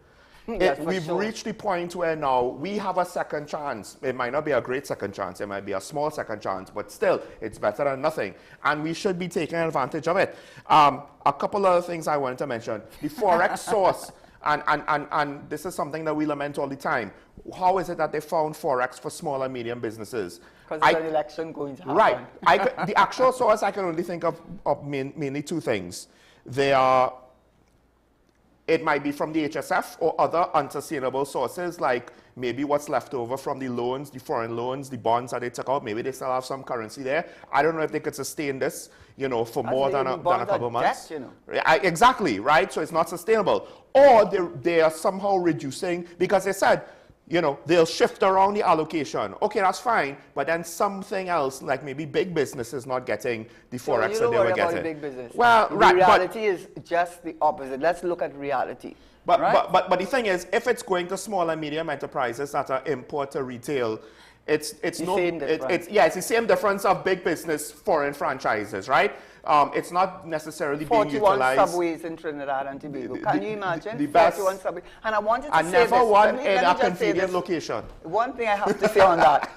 We've reached the point where now we have a second chance. It might not be a great second chance. It might be a small second chance, but still, it's better than nothing. And we should be taking advantage of it. A couple other things I wanted to mention. The Forex source, and this is something that we lament all the time. How is it that they found Forex for small and medium businesses? Because there's an election going to happen. Right. The actual source, I can only think of mainly two things. They are... It might be from the HSF or other unsustainable sources, like maybe what's left over from the loans, the foreign loans, the bonds that they took out. Maybe they still have some currency there. I don't know if they could sustain this, you know, for more than a couple months. You know. Exactly, right? So it's not sustainable. Or they are somehow reducing, because they said, you know, they'll shift around the allocation. Okay, that's fine, but then something else, like maybe big businesses not getting the Forex that they were getting. Big business. Well, the right, reality is just the opposite. Let's look at reality. But the thing is, if it's going to small and medium enterprises that are import to retail, it's the same difference of big business foreign franchises, right? It's not necessarily being utilized. 41 subways in Trinidad and Tobago. Can you imagine? The best. 41 subways. And I wanted to say never this. one in a convenient location. One thing I have to say on that.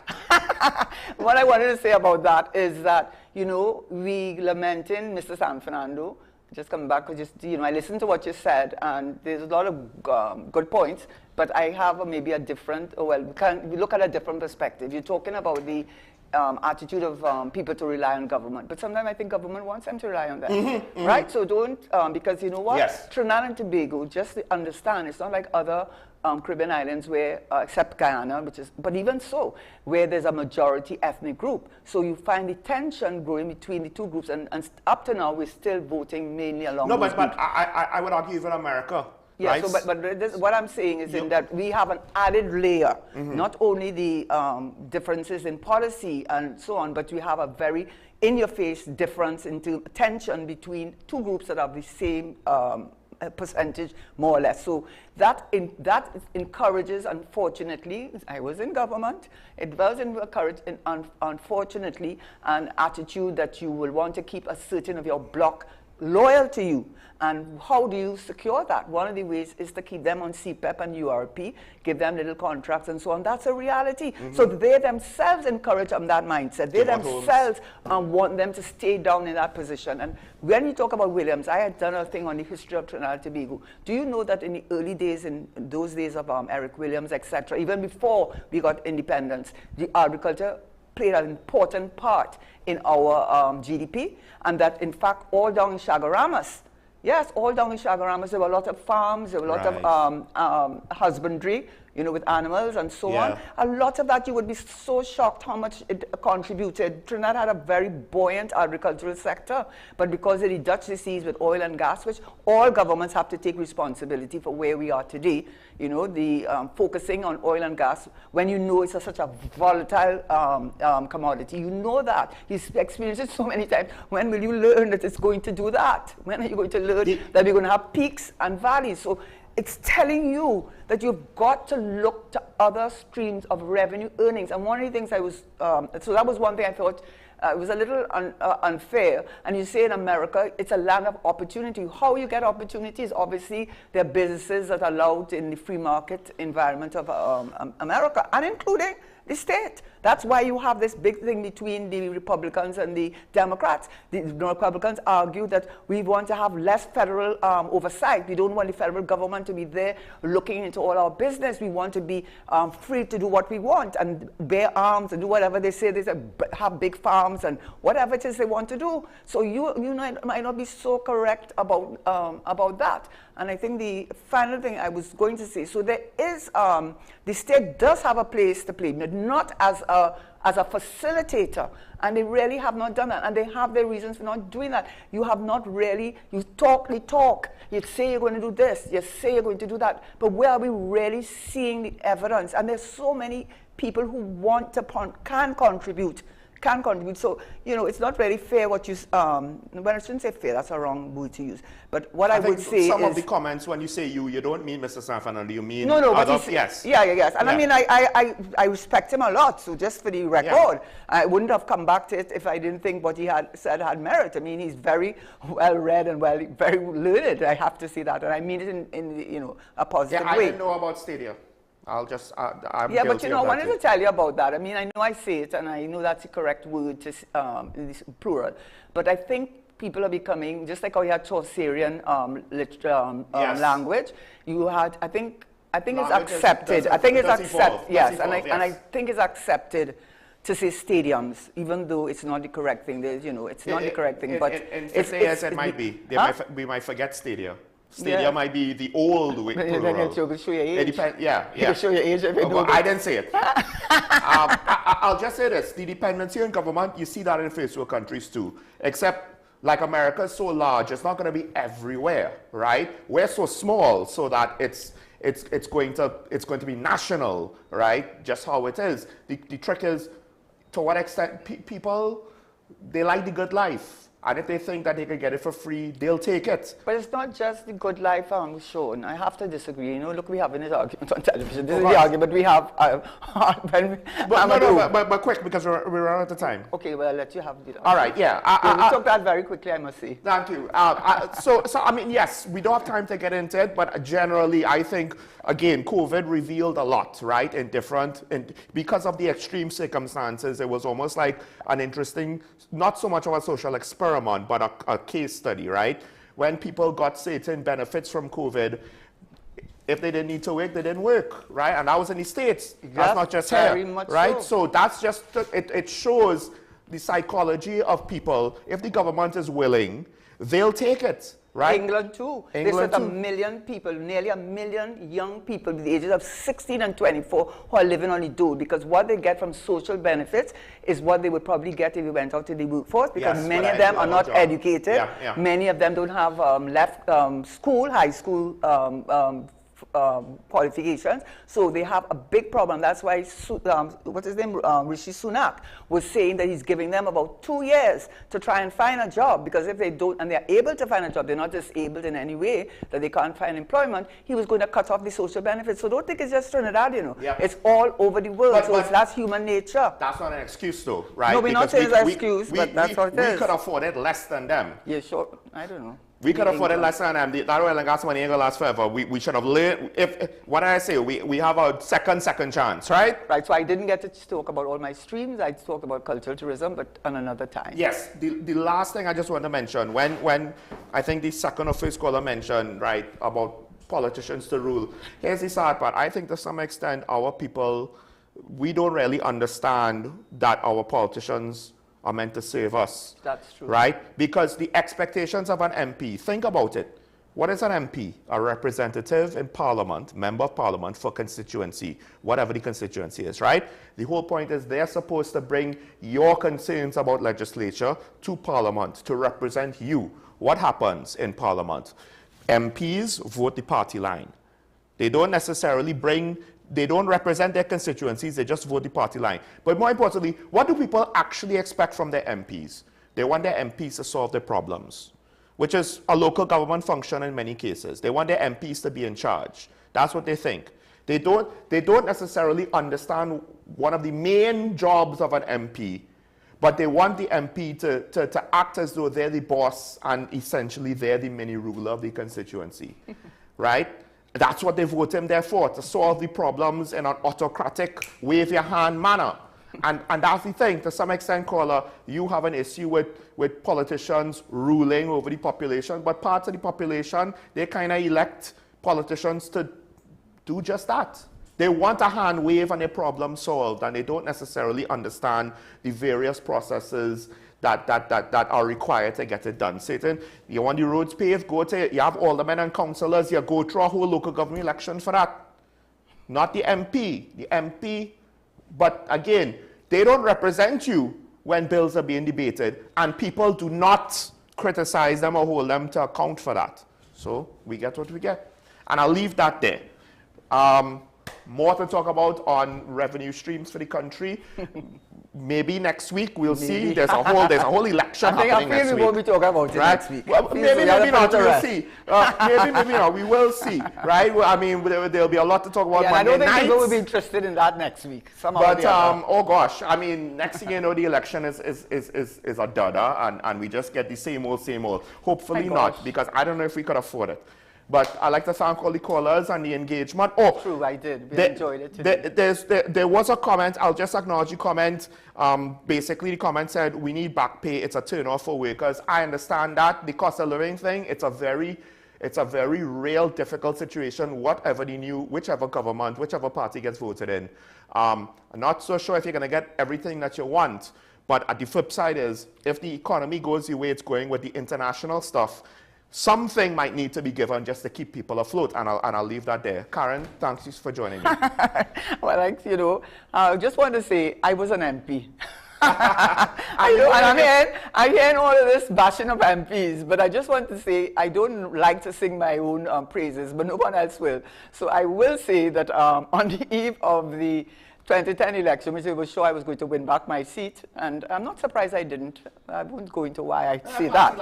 What I wanted to say about that is that, you know, we lamenting Mr. San Fernando. Just coming back, I listened to what you said, and there's a lot of good points, but I have maybe a different, we look at a different perspective. You're talking about the attitude of people to rely on government, but sometimes I think government wants them to rely on them, right? So don't, because you know what? Yes. Trinidad and Tobago, just to understand, it's not like other Caribbean islands where, except Guyana, but even so, where there's a majority ethnic group. So you find the tension growing between the two groups, and up to now, we're still voting mainly along those groups. But I would argue even America. Yeah, right? so, but what I'm saying is in that we have an added layer, not only the differences in policy and so on, but we have a very in-your-face difference into tension between two groups that have the same percentage, more or less. So that encourages, unfortunately, I was in government, it does encourage, unfortunately, an attitude that you will want to keep a certain of your bloc loyal to you. And how do you secure that? One of the ways is to keep them on CPEP and URP, give them little contracts and so on. That's a reality. So they themselves encourage that mindset. They themselves want them to stay down in that position. And when you talk about Williams, I had done a thing on the history of Trinidad and Tobago. Do you know that in the early days, in those days of Eric Williams, etc., even before we got independence, the agriculture played an important part in our GDP, and that in fact all down in Chagaramas, yes, all down in Chagaramas, there were a lot of farms, there were a lot of husbandry, you know, with animals and so on. A lot of that, you would be so shocked how much it contributed. Trinidad had a very buoyant agricultural sector, but because of the Dutch disease with oil and gas, which all governments have to take responsibility for where we are today, you know, the focusing on oil and gas, when you know it's such a volatile commodity, you know that. You've experienced it so many times. When will you learn that it's going to do that? When are you going to learn that we're going to have peaks and valleys? So it's telling you that you've got to look to other streams of revenue earnings. And one of the things I was, so that was one thing I thought it was a little unfair. And you say in America, it's a land of opportunity. How you get opportunities, obviously, there are businesses that are allowed in the free market environment of America, and including the state. That's why you have this big thing between the Republicans and the Democrats. The Republicans argue that we want to have less federal oversight. We don't want the federal government to be there looking into all our business. We want to be free to do what we want and bear arms and do whatever they say. They say have big farms stadiums and whatever it is they want to do. So you might not be so correct about that. And I think the final thing I was going to say, so there is, the state does have a place to play, but not as a facilitator, and they really have not done that, and they have their reasons for not doing that. You have not really, you talk the talk, you say you're going to do this, you say you're going to do that, but where are we really seeing the evidence? And there's so many people who want to, can contribute. So, you know, it's not really fair what you, well, I shouldn't say fair, that's a wrong word to use. But what I would say some is, of the comments, when you say you don't mean Mr. San Fernando, you mean no, but other, yes. Yes. And yeah. I mean, I respect him a lot, so just for the record, I wouldn't have come back to it if I didn't think what he had said had merit. I mean, he's very well read and very learned, I have to say that, and I mean it in you know, a positive way. I didn't know about Stadia. I'm yeah, but you know, I wanted to tell you about that. I mean, I know I say it, and I know that's the correct word to plural, but I think people are becoming, just like how you had Chaucerian language, you had, I think it's accepted. I think it's accepted, yes, and I think it's accepted to say stadiums, even though it's not the correct thing. There's, you know, it's not the correct thing, but in 50 years it might be. We might forget Stadia. Stadia might be the old way. You'll show your age. It depends. Yeah. You'll show your age. I didn't say it. I'll just say this: the dependency on government, you see that in first world countries too. Except, like America is so large, it's not going to be everywhere, right? We're so small, so that it's going to be national, right? Just how it is. The trick is, to what extent people, they like the good life. And if they think that they can get it for free, they'll take it. But it's not just the good life, Sean. I have to disagree. You know, look, we're having this argument on television. This is the argument we have. But quick, because we're out of time. Okay, well, I'll let you have the. All right, yeah. We took that very quickly, I must say. Thank you. So I mean, yes, we don't have time to get into it, but generally, I think, again, COVID revealed a lot, right? Because of the extreme circumstances, it was almost like an interesting, not so much of a social experiment, but a case study, right? When people got certain benefits from COVID, if they didn't need to work, they didn't work, right? And that was in the States. That's not just here, right? So that's just, it shows the psychology of people. If the government is willing, they'll take it, right? England too. They said 1 million people, nearly 1 million young people with the ages of 16 and 24 who are living on the dole, because what they get from social benefits is what they would probably get if they went out to the workforce, because many of them are not educated. Many of them don't have high school qualifications, so they have a big problem. That's why what's his name, Rishi Sunak, was saying that he's giving them about 2 years to try and find a job, because if they don't, and they're able to find a job, they're not disabled in any way that they can't find employment, he was going to cut off the social benefits. So don't think it's just Trinidad, you know. It's all over the world, that's human nature. That's not an excuse though, right? No, we're not saying it's an excuse, but that's what it is. We could afford it less than them. Yeah, sure. I don't know. We could afford it less than them. That oil and gas money ain't gonna last forever. We should have learned. What did I say? We have a second chance, right? Right. So I didn't get to talk about all my streams. I talked about cultural tourism, but on another time. Yes. The last thing I just want to mention, when I think the second or first caller mentioned, right, about politicians to rule. Here's the sad part. I think to some extent our people, we don't really understand that our politicians are meant to serve us. That's true. Right? Because the expectations of an MP, think about it. What is an MP? A representative in Parliament, member of Parliament for constituency, whatever the constituency is, right? The whole point is they're supposed to bring your concerns about legislature to Parliament to represent you. What happens in Parliament? MPs vote the party line. They don't necessarily they don't represent their constituencies, they just vote the party line. But more importantly, what do people actually expect from their MPs? They want their MPs to solve their problems, which is a local government function in many cases. They want their MPs to be in charge. That's what they think. They don't necessarily understand one of the main jobs of an MP, but they want the MP to act as though they're the boss and essentially they're the mini ruler of the constituency, right? That's what they vote him there for, to solve the problems in an autocratic, wave your hand manner. And that's the thing, to some extent, caller, you have an issue with politicians ruling over the population, but parts of the population, they kind of elect politicians to do just that. They want a hand wave and a problem solved, and they don't necessarily understand the various processes that are required to get it done. Satan, you want the roads paved, you have aldermen and councillors, you go through a whole local government election for that. Not the MP. The MP, but again, they don't represent you when bills are being debated, and people do not criticize them or hold them to account for that. So we get what we get. And I'll leave that there. More to talk about on revenue streams for the country. Maybe next week we'll see. There's a whole election happening next week. We won't be talking about it next week. Well, maybe not. We'll see. Maybe not. We will see. Right? Well, I mean, there'll be a lot to talk about. Yeah, Monday I don't think nights. people will be interested in that next week. But oh gosh, I mean, next thing you know, the election is a dudder, and we just get the same old. Hopefully not, because I don't know if we could afford it. But I'd like to thank all the callers and the engagement. Oh, true, I did. We enjoyed it today. There was a comment. I'll just acknowledge the comment. Basically, the comment said, we need back pay. It's a turn-off for workers. I understand that. The cost of living thing, it's a very real, difficult situation, whichever government, whichever party gets voted in. I'm not so sure if you're going to get everything that you want. But at the flip side is, if the economy goes the way it's going with the international stuff, something might need to be given just to keep people afloat, and I'll leave that there. Karen, thanks for joining me. Well, I just want to say I was an MP. I'm hearing all of this bashing of MPs, but I just want to say I don't like to sing my own praises, but no one else will. So I will say that on the eve of the 2010 election, which I was sure I was going to win back my seat, and I'm not surprised I didn't. I won't go into why I say that.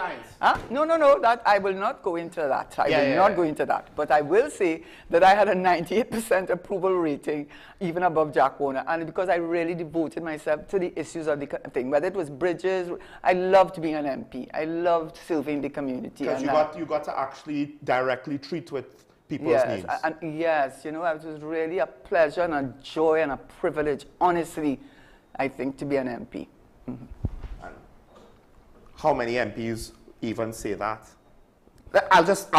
No, that I will not go into that. I will not go into that. But I will say that I had a 98% approval rating, even above Jack Warner, and because I really devoted myself to the issues of the thing, whether it was bridges. I loved being an MP. I loved serving the community. Because you got to actually directly treat with people's needs. Yes, it was really a pleasure and a joy and a privilege, honestly, I think, to be an MP. Mm-hmm. How many MPs even say that? I'll just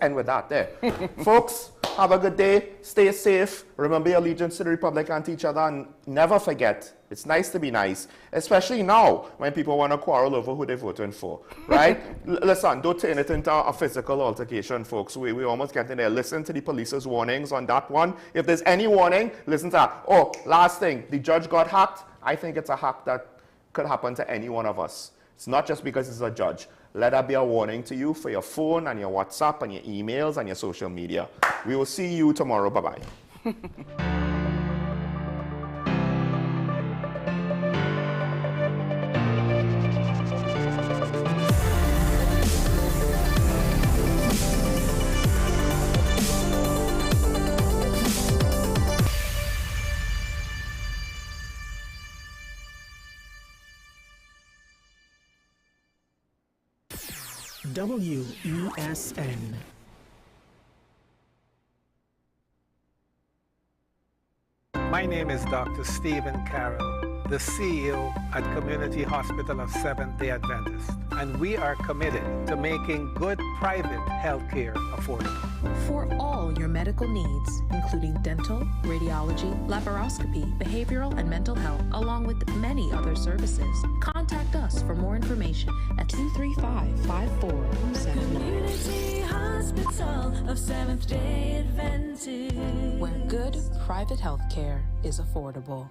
end with that there. Folks, have a good day. Stay safe. Remember your allegiance to the Republic and to each other, and never forget, it's nice to be nice, especially now when people want to quarrel over who they're voting for, right? Listen, don't turn it into a physical altercation, folks. We almost get in there. Listen to the police's warnings on that one. If there's any warning, listen to that. Oh, last thing, the judge got hacked. I think it's a hack that could happen to any one of us. It's not just because it's a judge. Let that be a warning to you for your phone and your WhatsApp and your emails and your social media. We will see you tomorrow. Bye-bye. WESN. My name is Dr. Stephen Carroll, the CEO at Community Hospital of Seventh-day Adventist, and we are committed to making good private healthcare affordable. For all your medical needs, including dental, radiology, laparoscopy, behavioral and mental health, along with many other services, contact us for more information at 235-5479. Community Hospital of Seventh-day Adventist, where good private health care is affordable.